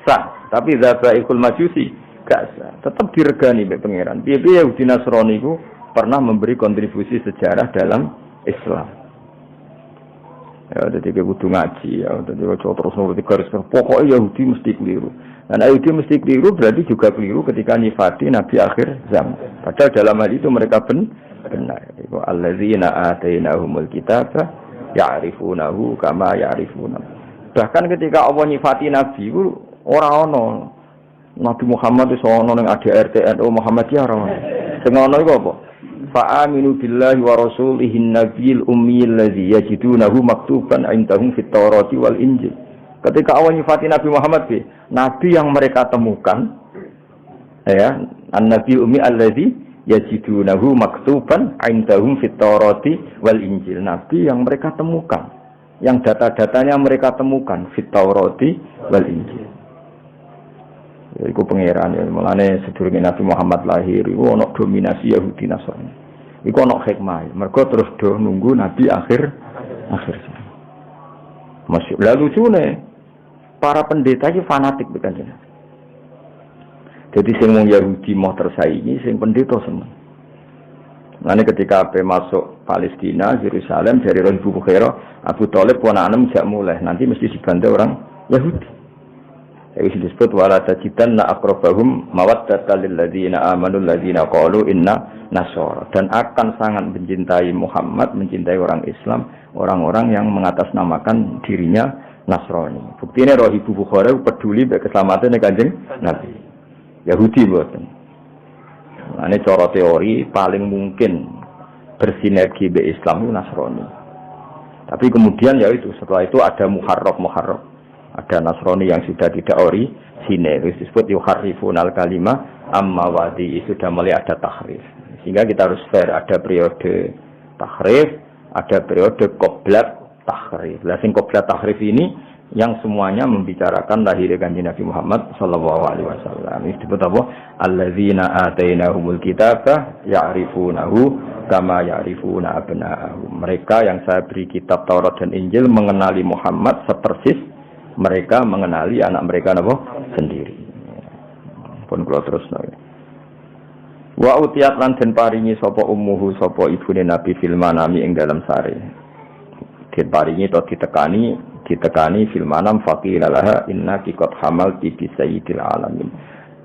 sah. Tapi dzabaihul majusi gak sah. Tetap diregani mbek pangeran. Piye-piye Yahudi Nasrani iku pernah memberi kontribusi sejarah dalam Islam. Ya, jadi kudu ngaji ya, jadi terus nulis garis pokoknya Yahudi mesti keliru. Dan Yahudi mesti keliru berarti juga keliru ketika nyifati Nabi akhir zaman. Padahal dalam hal itu mereka benar. Itu alladzina atainahumul kitaba ya'rifunahu kama ya'rifuna. Bahkan ketika Allah nyifati Nabi itu ora ono Nabi Muhammad itu ono ning ADRT NU Muhammadiyah ora ono. Sing ono iku apa? Fa'aminu billahi wa rasulihi nabiyil ummiyil ladzi yajidunahu maktuban indahum fit Taurati wal Injil. Ketika Allah nyifati Nabi Muhammad, nabi yang mereka temukan ya, an-nabi ummi alladzi yajidunahu maktuban indahum fit Taurati wal Injil. Nabi yang mereka temukan, yang data-datanya mereka temukan fit Taurati wal Injil. Iku pangeran ya, mulane sedurunge Nabi Muhammad lahir iku ana dominasi Yahudi Nasrani. Iku ana hikmah. Mergo terus do nunggu Nabi akhir. Masih lalu lucune para pendeta iki fanatik bukan jeneng. Jadi sing wong Yahudi mau tersaingi, sing pendeta seneng. Mulane ketika ape masuk Palestina, Yerusalem dari Ibu Bukhairah, Abu Thalib ponakane jak mulai nanti mesti dibantu orang Yahudi. Itu disebut wala tajidanna aqrabahum mawaddatan lil ladzina amanu alladzina qalu inna nasara, dan akan sangat mencintai Muhammad, mencintai orang Islam, orang-orang yang mengatasnamakan dirinya Nasrani. Buktinya roh Ibu Bukhari peduli keselamatan Kanjeng Nabi. Yahudi mboten. Ini cara teori paling mungkin bersinergi be Islam itu Nasrani. Tapi kemudian ya itu setelah itu ada muharraf. Ada Nasrani yang sudah tidak orisinil, disebut yuharrifunal kalimah amma wadi, sudah mulai ada tahrif. Sehingga kita harus fair, ada periode tahrif, ada periode qoblat tahrif. Lah sing qoblat tahrif ini yang semuanya membicarakan lahirnya Kanjeng Nabi Muhammad sallallahu alaihi wasallam. Ini disebut apa? Alladzina atainahumul kitaba ya'rifunahu kama ya'rifuna abna'ahum. Mereka yang saya beri kitab Taurat dan Injil mengenali Muhammad sepersis mereka mengenali anak mereka napa sendiri. Pun kula terusno. Wa utiyat lan den paringi sapa ummuhu sapa ibune Nabi fil manami ing dalam sare. Den paringi to ditekani fil manam faqilalaha innaki qad hamalti bi sayyidil alamin.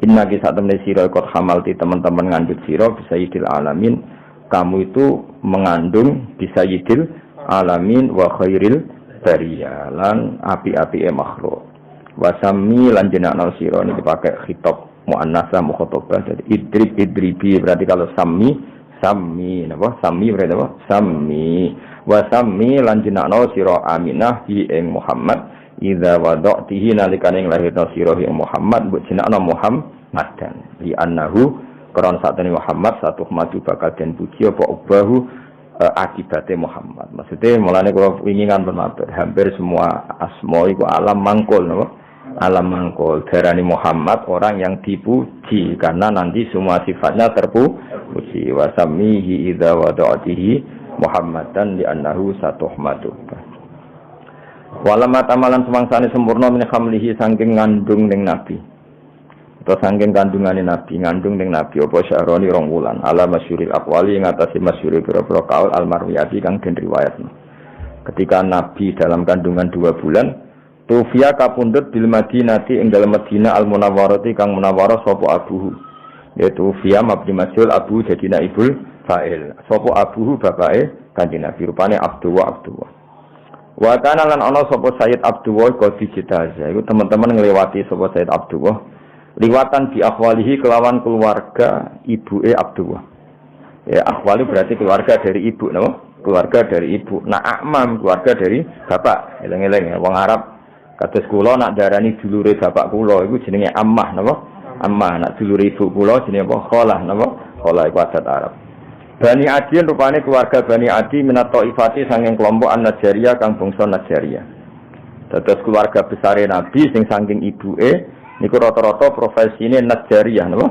Innaki satamne sira qad hamalti teman-teman ngandut sira bi sayyidil alamin. Kamu itu mengandung bi sayyidil alamin wa khairil bariyalan api-api makhluk. Wasami lan jenakna sira niki dipakai khitab muannasa mukhatabah. Jadi idribi berarti kalau sami napa? Sami berarti apa? Sami. Wasami lan jenakna sira Aminah hi ing Muhammad idza wada'tihi nalikane lahirna sira ing Muhammad mbok jenakna Muhammadan li annahu karon satene Muhammad satu maju bakal den puji apa ubahu akibatnya Muhammad. Maksudnya mulane kalau ingin kan bermatur hampir semua asma iku alam mangkul, no? alam mangkul. Darani Muhammad orang yang dipuji karena nanti semua sifatnya terpuji. Wa samihi idza wada'atihi Muhammadan li annahu satuhmadu. Walama tamalan semangsane sempurna min khamlihi saking ngandung ning nabi. Atau saking kandungane nabi, ngandung ning nabi apa syaroni rong wulan ala masyhuril aqwali ing atase masyhuri pira-pira kaul almarwiyati kang den riwayatna. Ketika nabi dalam kandungan 2 bulan, tufiya kapundhut bil Madinati ing dalem Madinah al Munawwarati kang munawwarah sapa abuhu. Yaitu fiya mabni majhul abu jadi naibul fa'il. Sapa abuhu bapake kanjeng Nabi rupane Abdullah. Wa kana lan ana sapa Sayyid Abdullah qadi jitaza. Iku teman-teman ngliwati sapa Sayyid Abdullah liwatan bi akhwalihi kelawan keluarga ibuke Abdullah. Ya akhwali berarti keluarga dari ibu napa? Keluarga dari ibu. Nah akmam keluarga dari bapak. Eleng-eleng ya wong Arab kados kula nak darani dulure bapak kula iku jenenge ammah napa? Ammah. Nak dulure ibu kula jenenge apa? Khalah napa? Khalah iku adat Arab. Bani Adi rupane keluarga Bani Adi minat Taifati saking kelompok An-Najjariyah kang bangsa Najjariyah. Dados keluarga besare Nabi sing saking ibuke niku rata-rata profesine Najjariyah napa?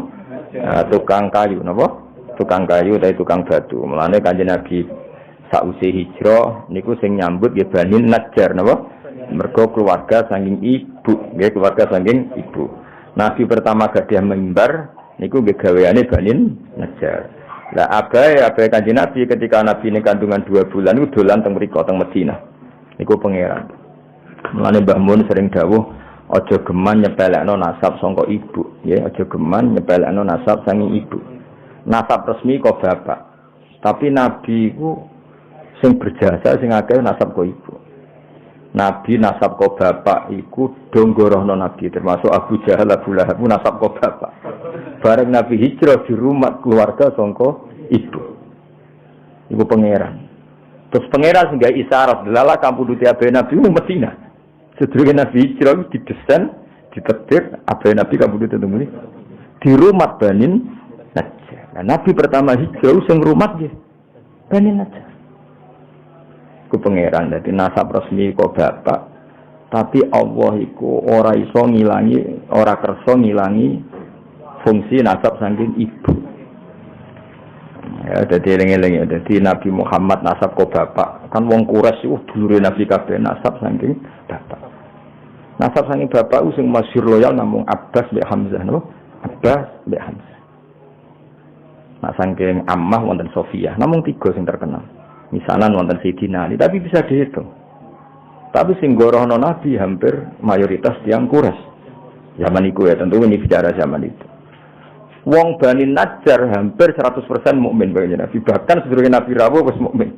Tukang kayu napa? Tukang kayu utawa tukang batu. Mulane Kanjeng Nabi sakwise hijrah niku sing nyambut nggih Bani Najjar napa? Mergo keluarga saking ibu, nggih keluarga saking ibu. Nabi pertama gadah mimbar niku nggih gaweane Bani Najjar. Lah abae Kanjeng Nabi ketika Nabi ini kandungan 2 bulan niku dolan teng mriko teng Madinah. Niku pangeran. Mulane Mbah Mun sering dawuh aja geman nyepelekno nasab saka ibu, ya aja geman nyepelekno nasab saking ibu. Nasab resmi kok bapak. Tapi Nabi ku sing berjasa sing akeh nasab kok ibu. Nabi nasab kok bapak iku donggorohno Nabi termasuk Abu Jahal Abu Lahab nasab kok bapak. Bareng Nabi hijrah di rumah keluarga saka ibu. Ibu pangeran. Terus pangeran sing gawe isyarat delala kampuduti abe Nabi Madinah. Sedurunge Nabi hijrah didesain, ditetir abe Nabi kampuduti temuni di rumah Bani Najjar. Nah, Nabi pertama hijrah sing rumah nggih Bani Najjar. Ku pangeran dadi nasab resmi kok bapak. Tapi Allah iku ora iso ngilangi, ora kersa ngilangi fungsi nasab saking ibu. Ya dadi eling-eling ya dadi Nabi Muhammad nasab kok bapak. Kan wong Quraisy dulure Nabi kabeh nasab saking bapak. Nasab saking bapak sing masyhur loyal namung Abbas mbek Hamzah napa? Abbas mbek Hamzah. Nah saking Ammah wonten Sofiyah, namung 3 sing terkenal. Misalan wonten Sayyidina Ali, tapi bisa dihitung. Tapi sing gorohno Nabi hampir mayoritas tiyang Quraisy. Zaman iku ya tentu ini bicara zaman itu. Wong Bani Najjar hampir 100% mukmin bagi Nabi. Bahkan sedurunge Nabi rawuh wis mukmin.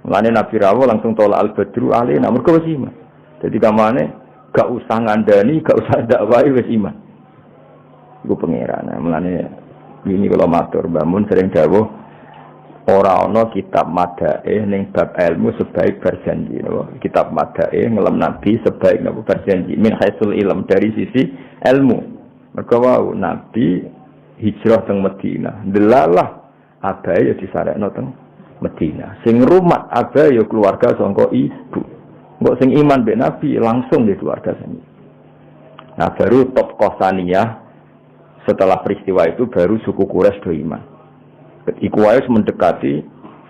Mulane Nabi rawuh langsung tolak al-badru alaina mergo wis iman. Jadi kamane gak usah ngandani, gak usah dakwahi wis iman. Iku pangeran. Mulane ini kalau matur Mbah Mun sering dawuh ora ana kitab madae ning bab ilmu sebaik berjanji napa. Kitab madae ngelem Nabi sebaik napa berjanji min haisul ilm dari sisi ilmu. Mergo wau Nabi hijrah teng Madinah. Delalah abae ya disarekno teng Madinah. Sing rumat abae ya keluarga saka ibu. Mbok sing iman mbek Nabi langsung di keluarga sini. Nah, baru top Qosaniyah setelah peristiwa itu baru suku Quraisy do iman. Iku wae mendekati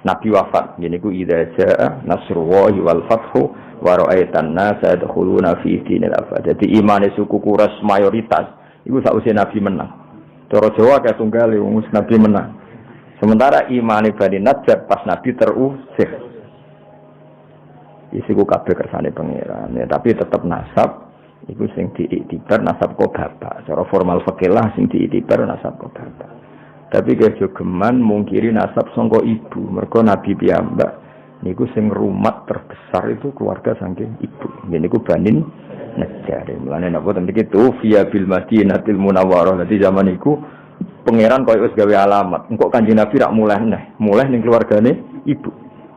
Nabi wafat. Ngene iku idza jaa nasrullahi wal fathu wa ra'aitan nasa yadkhuluna fi dinil afad. Jadi imane suku Quraisy mayoritas iku sausé Nabi menang. Cara Jawa kayak tunggal wong Nabi menang. Sementara imane Bani Najjar pas Nabi terusir. Isiku kabeh kersane pangeran. Ya, tapi tetap nasab iku sing diiktibar nasab kok bapak. Cara formal fikih lah sing diiktibar nasab kok bapak. Tapi kejo geman mungkiri nasab sangka ibu. Mergo Nabi piyambak niku sing rumat terbesar itu keluarga saking ibu. Niku Bani Najjar. Mulane napa ten iki tufiya bil Madinatil Munawwarah. Dadi zaman iku pangeran koyo wis gawe alamat. Engko Kanjeng Nabi rak mulih ning keluargane ibu.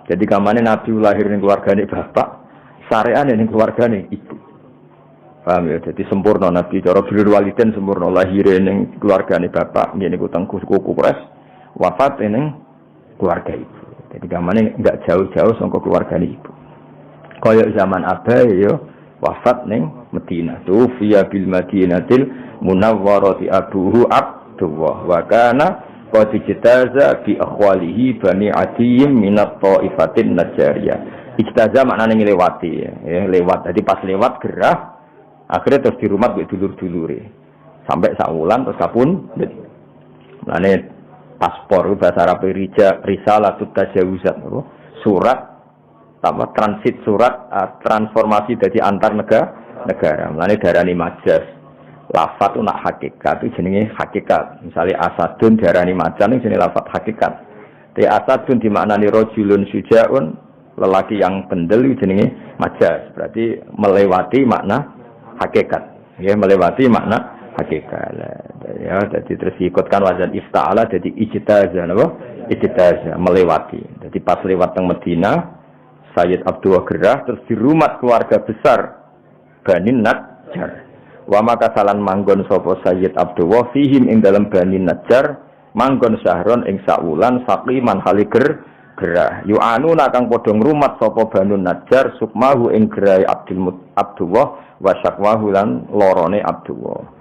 Jadi kamane Nabi lahir ning keluargane bapak, sareane ning keluargane ibu. Paham ya? Jadi sempurna Nabi cara birrul walidain sempurna lahir ning keluargane bapak, ngene iku teng suku Quraisy, wafat ning keluarga ibu. Jadi kamane enggak jauh-jauh saka keluargane ibu. Kaya zaman abae ya wafat ning Madinah. Tufiya bil Madinatil Munawwarati abuhu Abdullah wa kana qad ijtaza bi akhwalihi Bani Adiyyin minat Thaifatin Najjariyah. Ijtaza maknane nglewati ya, lewat. Jadi pas lewat gerah akhirnya terus dirumat mbek dulur-dulure. Sampai sak wulan terus kapun. Mulane paspor bahasa Arab risalatut tajawuzat surat tambah transit surat transformasi dari antar negara. Mulane darani majaz. Lafat itu nak hakikat itu jenenge hakikat. Misalnya asadun darani macan itu jenenge lafat hakikat. Te asadun dimaknani rajulun syuja'un, lelaki yang pendel itu jenenge majaz. Berarti melewati makna hakikat. Ya, melewati makna hakikat. Ya, jadi terus diikutkan wazan ifta'ala jadi ijtazah napa? Ijtazah melewati. Jadi pas lewat teng Madinah Sayyid Abdullah gerah terus dirumat keluarga besar Bani Najjar. Wa maka salan manggon sapa Sayyid Abdullah fihim ing dalam Bani Najjar manggon sahron ing sakwulan saqiman haliger gerah. Yu'anuna kang padha ngrumat sapa Bani Najjar sukmahu ing gerai Abdullah wa syakwahu lan lorone Abdullah.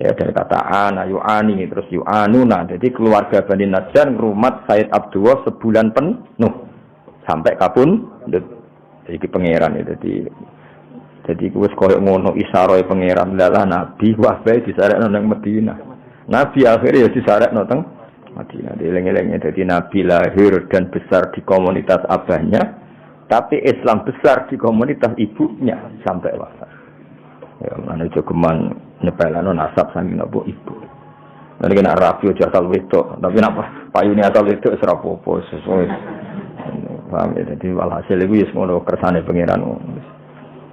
Ya dari kata ana yu'ani terus yu'anuna. Jadi keluarga Bani Najjar ngrumat Sayyid Abdullah sebulan penuh. Sampai kapun jadi pangeran itu jadi wis koyo ngono isyarat pangeran lah nabi wae disarekno nang Madinah. Nabi akhirnya ya disarekno teng Madinah. Dieling-elingnya jadi nabi lahir dan besar di komunitas abahnya, tapi Islam besar di komunitas ibunya sampai wafat. Ya mana jogeman nyepelano nasab saking napa ibu. Nek kena rapi aja asal wedok, tapi napa payune asal wedok ora apa-apa sesuai. Paham ya, jadi walhasil itu ya semoga kersane pangeran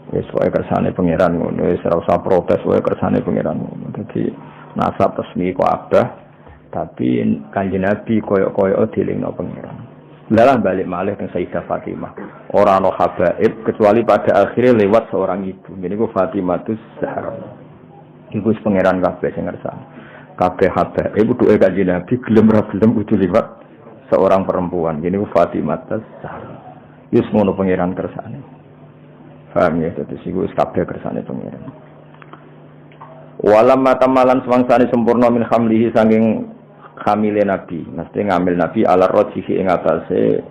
ya sesuai kersane pangeran ya ora usah protes sesuai kersane pangeran jadi nasab resmi kok abah tapi kanjeng Nabi koyo-koyo dilingno pangeran lalah balik malih teng Sayyidah Fatimah ora ana habaib kecuali pada akhirnya lewat seorang ibu niku Fatimatus Zahra iku pangeran kabeh sing ngersane kabeh habaib duwe kanjeng Nabi gelem ra gelem kudu liwat seorang perempuan ini Fatimah Zahra. Yus ngono pangeran kersane. Paham ya dadi siku wis kabeh kersane pangeran. Walam matamalan semangsane sempurna min hamlihi saking hamile Nabi. Mesti ngambil Nabi ala rojihi ing atase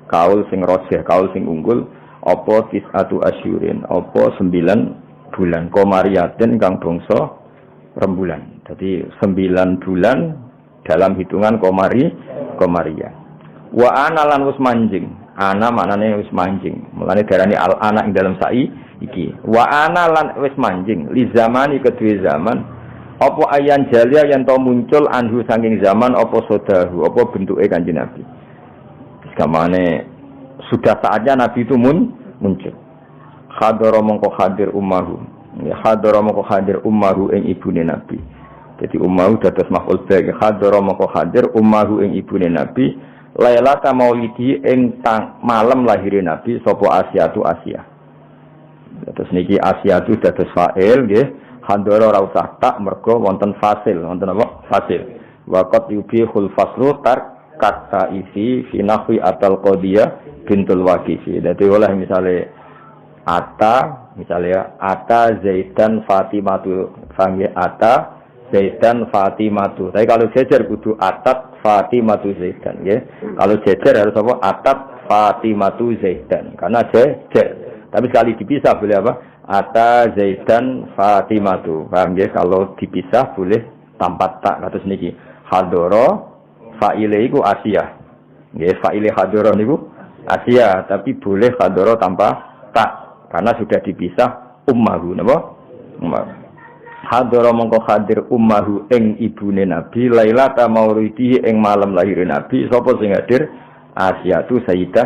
kaul sing rojih, kaul sing unggul apa tisatu asyurin, apa 9 bulan komariatin kang bangsa rembulan. Jadi 9 bulan dalam hitungan komariah. Wa ana lan wis manjing. Ana maknane wis manjing. Mulane darani al ana ing dalam sai iki. Wa ana lan wis manjing li zamani kedue zaman apa ayan jalia yen to muncul anhu saking zaman apa sodahu apa bentuke Kanjeng Nabi. Kamane sudah saatnya Nabi itu muncul. Hadara mongko hadir ummahu. Ya hadara mongko hadir ummahu ing ibune Nabi. Jadi ummahu dados maf'ul bagi hadara mongko hadir ummahu ing ibune Nabi lailata maulidi ing malam lahire Nabi sapa Asia. Terus niki Asia itu dados fa'il nggih hadara ora usah tak mergo wonten fasil wonten apa fasil waqat yubihul faslu tar kata isi fi nahwi atal qadiyah bintul waqifi. Dadi oleh misale ata Zaidan Fatimatu sange ata Zaidan Fatimatu. Tapi kalau jejer kudu atat Fatimatu Zaidan ya. Kalau jejer harus apa? Atat Fatimatu Zaidan. Karena jejer. Tapi sekali dipisah boleh apa? Ata Zaidan Fatimatu. Paham ya? Kalau dipisah boleh tanpa tak kados niki. Hadara fa'ile iku Asia. Nggih, fa'ile hadara niku Asia, tapi boleh hadara tanpa tak karena sudah dipisah ummahu napa? Ummahu. Hadara mongko hadir ummahu ing ibune Nabi lailata maulidi ing malam lahir Nabi sapa sing hadir Asia tu Sayyidah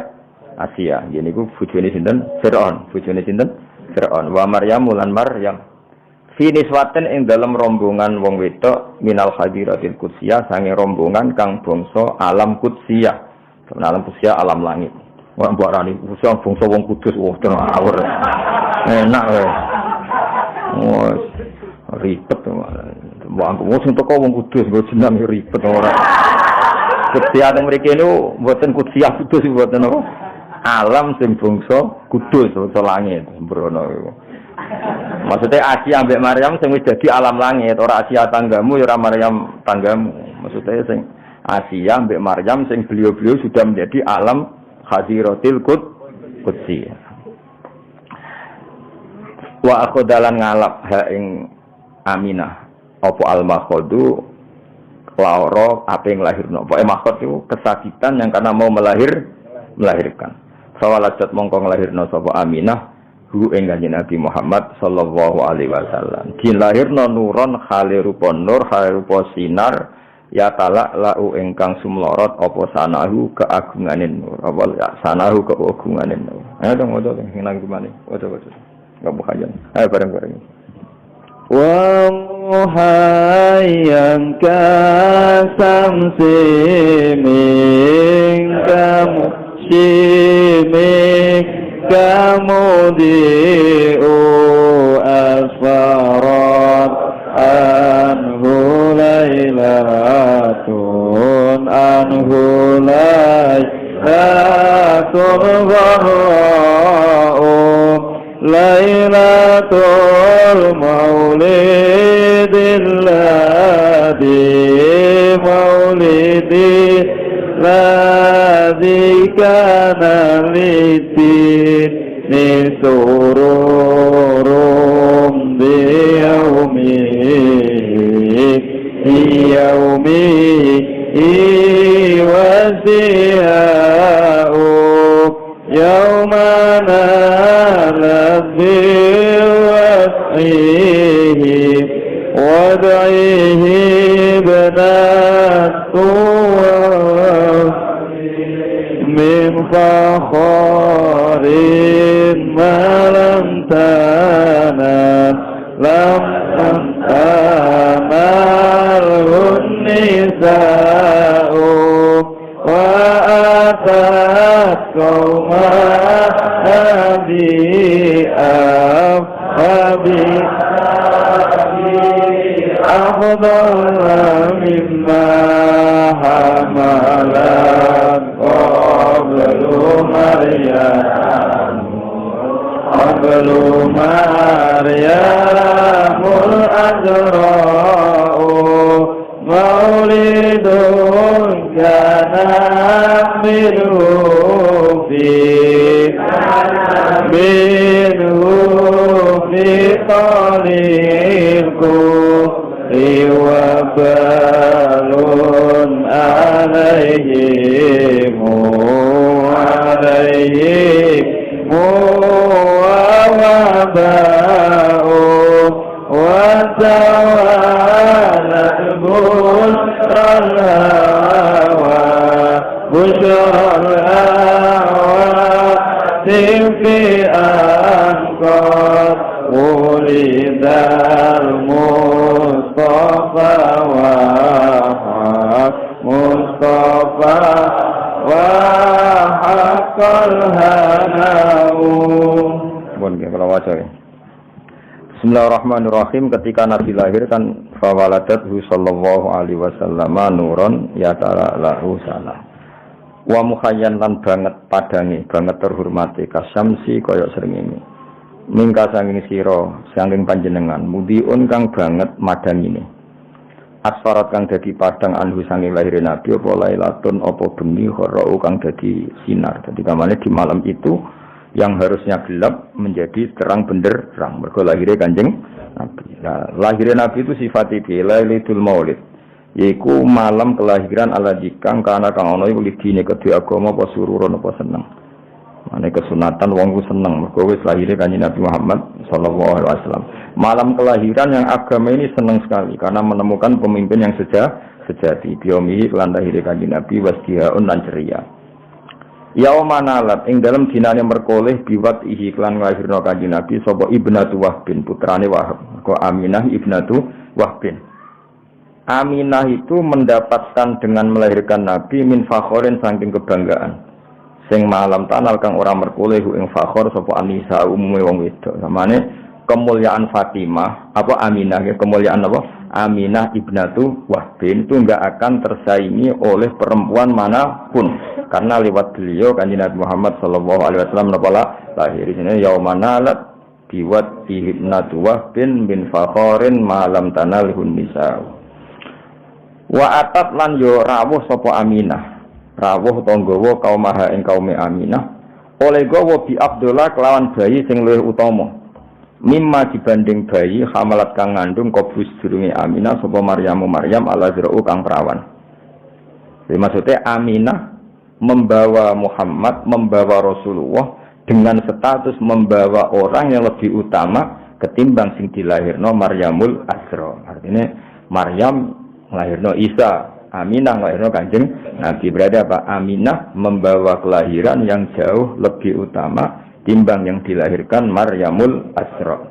Asia yen niku bojone sinten Fir'aun wa Maryam lan Maryam fi niswaten ing dalam rombongan wong wedok minal hadiratil qudsiyah sange rombongan kang bangsa alam qudsiyah alam qudsiyah alam langit wong barani bangsa wong kudus awur enak wae ribet wong sing teko wong kudus nggo jeneng ribet ora kudsiyah teng mriki niku mboten kudsiyah kudus mboten apa alam sing bangsa kudus bangsa langit sembrono iku Maksudnya Asia ambek Maryam sing wis dadi alam langit, ora Asia tanggamu ya ora Maryam tanggamu. Maksudnya sing Asia ambek Maryam sing beliau-beliau sudah menjadi alam hadiratil qudsi. Wa akhodalan ngalap ha ing Aminah apa al-makhodu lauro apa yang lahirno. Pokoke makhod itu kesakitan yang karena mau melahirkan. Fawaladat mongko nglahirno sapa Aminah hu ing Kanjeng Nabi Muhammad sallallahu alaihi wasallam. Dilahirno nuron khale rupa nur, khale rupa sinar ya talak lau ingkang sumlorot apa sanahu keagungane nur. Apa ya sanahu keagungane nur. Ayo dong ojo sing nang gimana? Ojo. Enggak bukajan. Ayo bareng-bareng. Wa muhayyam ka samsi min kamudi'u asfarat anhu laylatun gharra'u laylatul maulidil ladzi kana lidin sururum yaumi wasiyau yaumana labbil was'ihi wad'ihi banatu min fakharin malam tanam nisa'u wa atat qawma afdala mimma hamalat qablu maryamul azra'u maulidun kana minhu fi tariqu wa balun alaihim ووباء وتوالت بشرى الهوى في أنقاض ولد المصطفى وحق الهناء. Bismillahirrahmanirrahim. Ketika Nabi lahir kan fawaladathu sallallahu alaihi wasallam nuron ya ta'ala sana. Wa mukhayyan lan banget padange, banget terhormati kasamsi kaya srengenge. Mingka sanging sira, sanging panjenengan, mudiun kang banget madangine. Asfarat kang dadi padang anhu sanging lahir Nabi apa lailatun apa bengi horau kang dadi sinar. Dadi kamane di malam itu yang harusnya gelap menjadi terang benderang. Mergo lahirnya Kanjeng Nabi. Nah, lahirnya Nabi itu sifatnya Lailatul Maulid, yaiku malam kelahiran aladzi kang kana kang ana iku lidine kedua agama apa sururon apa seneng. Mane kesunatan wong ku seneng mergo wis lahirnya Kanjeng Nabi Muhammad sallallahu alaihi wasallam. Malam kelahiran yang agama ini seneng sekali karena menemukan pemimpin yang sejati. Biomihi lan lahirnya Kanjeng Nabi wasdihaun lan ceria. Yaumanalat ing dalam dinane merkoleh biwat ihi klan lahirna Kanjeng Nabi sapa ibnatu Wahbin putrane Wahab. Kok Aminah ibnatu Wahbin. Aminah itu mendapatkan dengan melahirkan Nabi min fakhorin saking kebanggaan. Sing malam tanal kang ora merkoleh ing fakhor sapa anisa umume wong wedok. Samane kemuliaan Fatimah apa Aminah kemuliaan apa? Aminah ibnatu Wahbin itu enggak akan tersaingi oleh perempuan manapun karena lewat beliau Kanjeng Nabi Muhammad sallallahu alaihi wasallam lahir di sini yaumanalat diwat ibnatu Wahbin bin Fakhorin malam tanalhun nisa. Wa atat lan yo rawuh sapa Aminah. Rawuh tanggawa kaum maha ing kaum Aminah. Oleh gawa bi Abdullah kelawan bayi sing luwih utama. Mimma dibanding bayi hamalat kang ngandung kobus durunge Aminah sapa Maryam al-Azra'u kang perawan. Jadi maksudnya Aminah membawa Muhammad, membawa Rasulullah dengan status membawa orang yang lebih utama ketimbang sing dilahirno Maryamul Azra. Artinya Maryam lahirno Isa, Aminah lahirno Kanjeng Nabi. Berarti apa? Aminah membawa kelahiran yang jauh lebih utama timbang yang dilahirkan Maryamul Azra.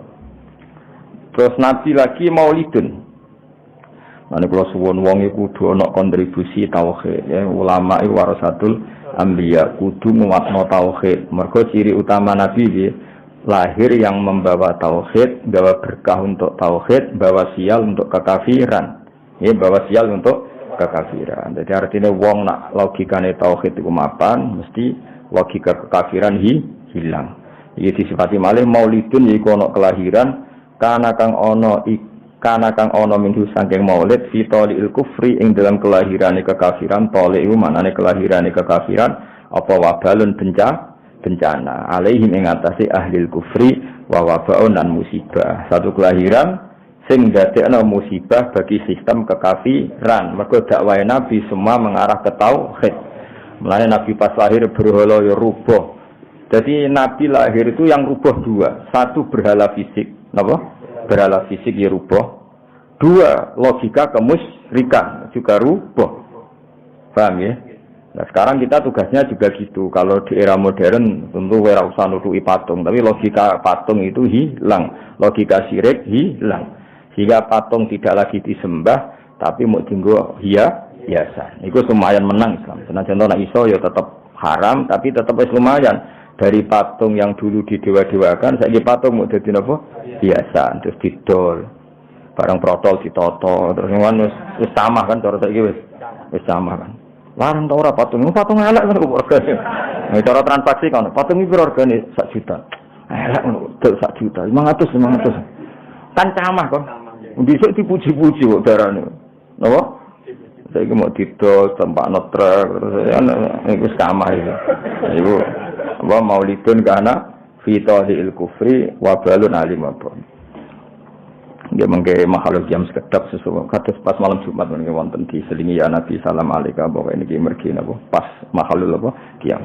Terus Nabi lagi maulidun. Nah, kalau suwon wong iku kudu ana kontribusi tauhid, ya ulama iku warasatul anbiya kudu nguwatno tauhid. Mergo ciri utama Nabi iki lahir yang membawa tauhid, bawa berkah untuk tauhid, bawa sial untuk kekafiran. Ya, bawa sial untuk kekafiran. Jadi artinya wong nak logikane tauhid iku mapan, mesti logika kekafiran hilang. Iki disifati malih maulidun iku ana kelahiran kana kang ana minggu saking maulid fi taliil kufri ing dalam kelahirane kekafiran. Tali iku maknane kelahirane kekafiran apa wabalun bencana alaihim ing atase ahli kufri wa wabaun dan musibah. Satu kelahiran sing dadekno musibah bagi sistem kekafiran. Mergo dakwah Nabi semua mengarah ke tauhid. Mulane Nabi pas lahir berhala ya rubuh. Jadi Nabi lahir itu yang rubuh dua. Satu berhala fisik, napa? Berhala fisik ya rubuh. Dua, logika kemusyrikan juga rubuh. Paham ya? Nah, sekarang kita tugasnya juga gitu. Kalau di era modern tentu ora usah nutuki patung, tapi logika patung itu hilang, logika syirik hilang. Sehingga patung tidak lagi disembah, tapi mau dienggo hiasan. Itu lumayan menang Islam. Senajan nek iso ya tetap haram, tapi tetap lumayan. Dari patung yang dulu didewa-dewakan, saiki patung mau dadi napa? Hiasan, terus didol. Barang protol ditoto, terus wis sama kan cara saiki wis sama kan. Larang ta ora patung elek kan regane. Nek cara transaksi kan patung iki regane 1 juta. Elek ngono, 1 juta, 500. Kan camah kok. Besok dipuji-puji kok darane. Napa? Saiki mau didol tempat notrek terus wis sama iki. Iku wa maulidun kana fi tadil kufri wa balun alim apa. Dia mengke makhluk jam sekedap sesuatu kados pas malam Jumat mengke wonten diselingi ya Nabi salam alaikum pokoke niki mergi napa pas makhluk apa kiam.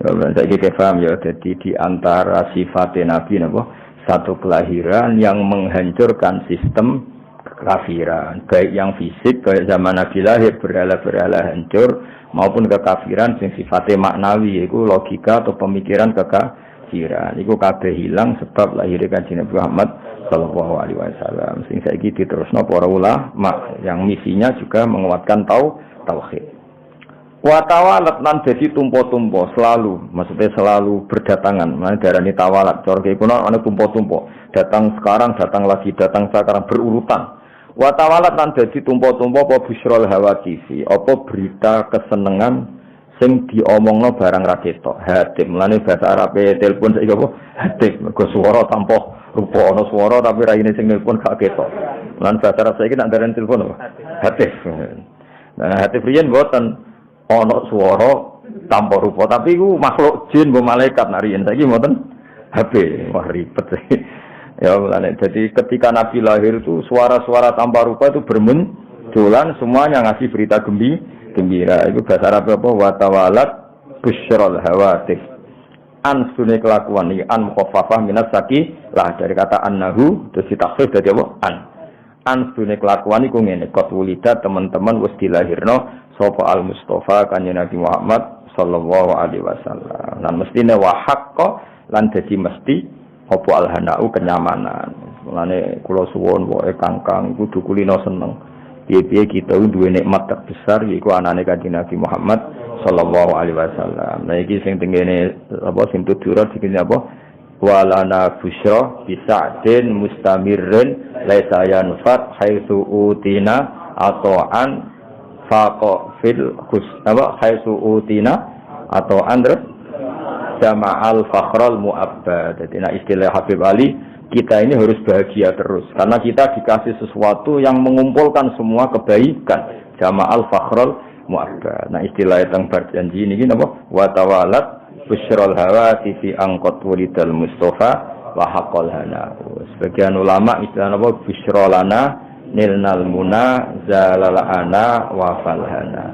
Ya saiki paham ya dadi di antara sifat Nabi napa satu kelahiran yang menghancurkan sistem kekafiran baik yang fisik baik zaman Nabi lahir berhala-berhala hancur maupun kekafiran sing sifatnya maknawi yaitu logika atau pemikiran kekafiran iku kabeh hilang sebab lahir Kanjeng Nabi Muhammad sallallahu alaihi wasallam sing saiki diterusno para ulama yang misinya juga menguatkan tauhid. Wa tawalat lan dadi tumpo-tumpo selalu maksudnya selalu berdatangan mana darani tawalat cara kuno ana tumpo-tumpo datang sekarang datang lagi datang sekarang berurutan. Wa tawalat lan dadi tumpo-tumpo apa busrul hawatisi apa berita kesenengan sing diomongno barang ra ketok hatim lane bahasa Arabe telepon saiki apa hatim mergo swara tanpa rupa ana swara tapi raine sing nelpon gak ketok lan bahasa Arab saiki nek ndaren telepon apa hatim nah hatim riyen mboten ana swara tanpa rupa tapi iku makhluk jin mbok malaikat nek riyen saiki mboten HP wah ribet ya mulane jadi ketika Nabi lahir itu suara-suara tanpa rupa itu bermunculan semuanya ngasih berita gembira itu bahasa Arab apa wa tawalat busyrul hawatif an sunne kelakuan iki an mukhaffafah minas saki lah dari kata annahu terus ditakhfif dadi apa an sunne kelakuan iku ngene qad wulida teman-teman wis dilahirno sapa al mustofa kanjeng Nabi Muhammad sallallahu alaihi wasallam lan mestine wa haqqo lan dadi mesti apa alhanau kenyamanan. Mulane kula suwun wae kangkang kudu kulino seneng. Piye-piye kita duwe nikmat terbesar yaiku anane Kanjeng Nabi Muhammad sallallahu alaihi wasallam. Nah iki sing tengene apa sing tujuran iki apa? Walana busyra bisa'din mustamirrin laisa yanfat haitsu utina ata'an faqa fil khus apa haitsu utina ata'an jama'al fakhrul mu'abbad. Jadi istilah Habib Ali, kita ini harus bahagia terus karena kita dikasih sesuatu yang mengumpulkan semua kebaikan. Jama'al fakhrul mu'abbad. Istilah tentang berjanji ini napa? Wa tawalat busyrul hawati fi angqat walidal mustafa wa haqqal hana. Sebagian ulama istilah napa? Busyrolana nilnal muna zalalana wa falhana.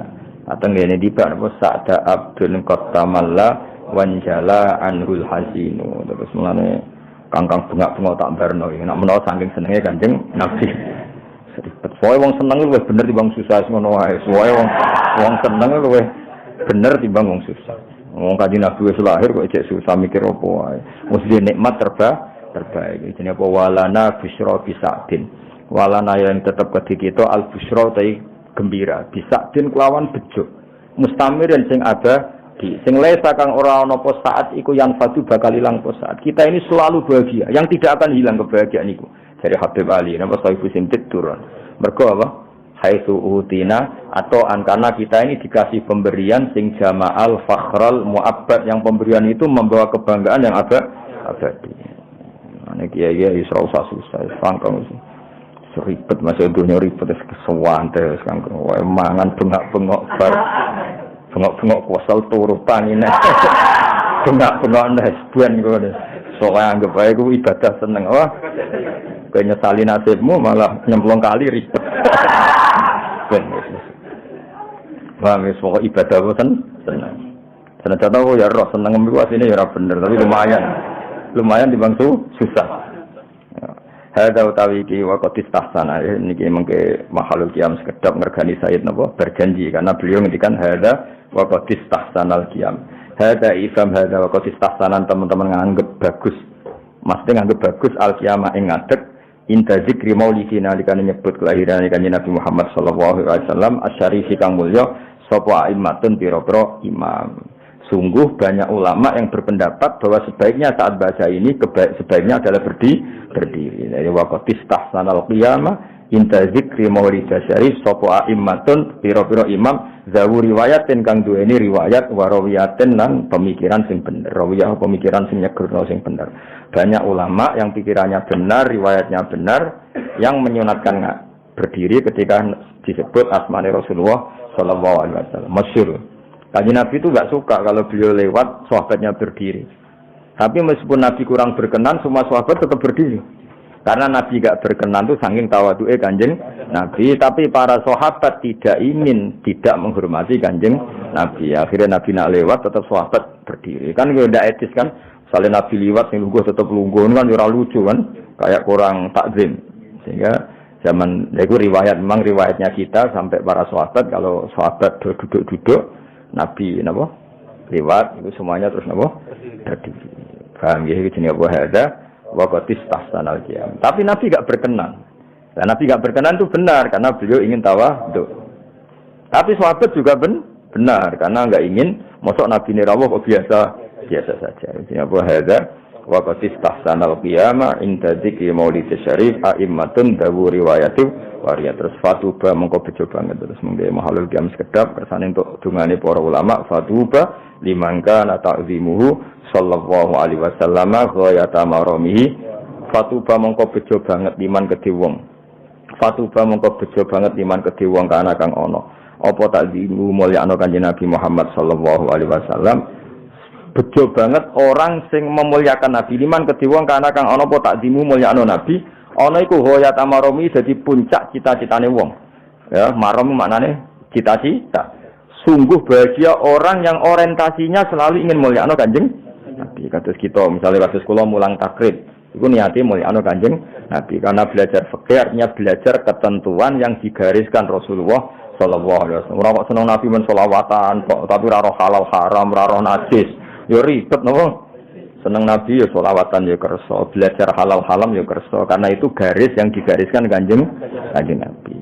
Atau ngene dibak napa sa'da abdul qatamalla wanjala anhul hasinu. Terus mulane kangkang bengak-bengok tak barno iki nek menawa saking senenge Kanjeng Nabi. Seribet. Soale wong seneng luwih bener timbang susah ngono wae. Soale wong seneng luwih bener timbang wong susah. Wong Kanjeng Nabi wis lahir kok ijek susah mikir apa wae. Wis nikmat terbaik. Jenenge apa walana bisyra bisadin. Walana yang tetap kedhi kita al busyra tai gembira bisa din kelawan bejo mustamir yang sing ada di sing lesa kang ora ana apa saat iku yang fadu bakal ilang apa saat kita ini selalu bahagia yang tidak akan hilang kebahagiaan iku dari Habib Ali napa Saifu Sintit turun mergo apa haitsu utina atau karena kita ini dikasih pemberian sing jama'al fakhrul mu'abbad yang pemberian itu membawa kebanggaan yang abadi nek kiai iso susah pangkong ribet masih dunia ribet kesuwan terus kan wae mangan bengak-bengok bar bengok-bengok kuasal turu pangine bengak-bengok nesben ngono soalnya anggap ae ku ibadah seneng wah kowe nyesali nasibmu malah nyemplung kali ribet ben wah wis pokoke ibadah boten seneng senajan aku ya roh seneng mbiku asine ya ora bener tapi lumayan dibangsu susah. Hada utawi iki waqtis tahsana niki mengke mahalul qiyam sekedap ngergani Sayyid napa berjanji karena beliau ngendikan hada waqtis tahsanal qiyam. Hada ifam hada waqtis tahsanan teman-teman nganggep bagus. Mesti nganggep bagus al qiyamah ing ngadeg inda zikri maulidi nalikane nyebut kelahiran Kanjeng Nabi Muhammad sallallahu alaihi wasallam asyarifi kang mulya sapa aimatun pira-pira imam. Sungguh banyak ulama yang berpendapat bahwa sebaiknya saat baca ini sebaiknya adalah berdiri. Jadi waqtis tahsanal qiyamah inta zikri maulid syarif sapa aimmatun pira-pira imam zawu riwayatin kang duweni riwayat warawiyatin lan pemikiran sing bener. Rawiyah pemikiran sing nyegerno sing bener. Banyak ulama yang pikirannya benar, riwayatnya benar yang menyunatkan berdiri ketika disebut asmane Rasulullah sallallahu alaihi wasallam. Masyhur. Kanjeng Nabi itu enggak suka kalau beliau lewat sahabatnya berdiri. Tapi meskipun Nabi kurang berkenan, semua sahabat tetap berdiri. Karena Nabi enggak berkenan itu saking tawadu'e Kanjeng Nabi, tapi para sahabat tidak menghormati Kanjeng Nabi. Akhirnya Nabi nak lewat tetap sahabat berdiri. Kan enggak etis kan? Misalnya Nabi lewat sing lungguh tetap lungguh kan ora lucu kan? Kayak kurang takzim. Sehingga zaman itu memang riwayatnya kita sampai para sahabat kalau sahabat duduk-duduk Nabi napa lewat itu semuanya terus napa berdiri. Paham ya iki jenenge apa hada waqtis tahsanal qiyam. Tapi Nabi enggak berkenan. Dan Nabi enggak berkenan itu benar karena beliau ingin tawadhu. Tapi sahabat juga benar karena enggak ingin mosok Nabi ni rawuh kok biasa saja. Jenenge apa hada waqtis tahsanal qiyam inda dzikri maulid syarif aimmatun dawu riwayatu waria terus fatuba mengko bejo banget terus mengke mahalul qiyam sekedap kersane untuk dungane para ulama fatuba limangka la ta'zimuhu sallallahu alaihi wasallam ghayata maramihi fatuba mengko bejo banget liman kedhe wong fatuba mengko bejo banget liman kedhe wong kana kang ana apa ta'zimu mulyakno Kanjeng Nabi Muhammad sallallahu alaihi wasallam bejo banget orang sing memuliakan Nabi liman kedhe wong kana kang ana apa ta'zimu mulyakno Nabi ana iku hoyat amaromi dadi puncak cita-citane wong. Ya, marom maknane cita-cita. Sungguh bahagia orang yang orientasinya selalu ingin mulyakno Kanjeng Nabi. Kados kita misalnya kados kula mulang takrib, iku niate mulyakno Kanjeng Nabi karena belajar fikih artinya belajar ketentuan yang digariskan Rasulullah sallallahu alaihi wasallam. Ora kok seneng Nabi men selawatan kok tapi ora roh halal haram, ora roh najis. Ya ribet napa? Senang Nabi ya sholawatan ya kerso, belajar halal haram ya kerso, karena itu garis yang digariskan Kanjeng Nabi.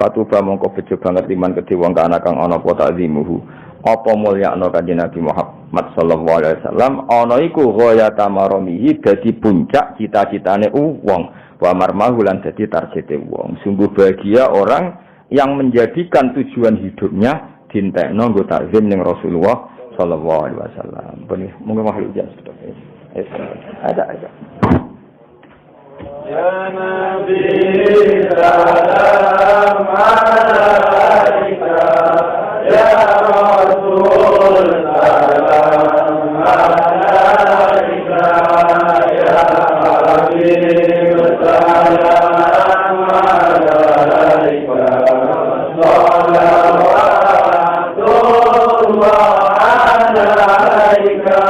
Fatuba mongko bejo banget liman kedhe wong kana kang ana apa ta'zimuhu. Apa mulyakno Kanjeng Nabi Muhammad sallallahu alaihi wasallam ana iku ghayata maramihi dadi puncak cita-citane wong, wa marmahu lan dadi targete wong. Sungguh bahagia orang yang menjadikan tujuan hidupnya dintekno nggo takzim ning Rasulullah sallallahu alaihi wasallam. Benih mungkin makhluk jas. Ada. Ya Nabi salam alaika ya Rasul salam alaika ya Habib salam alaika salawatullah alaika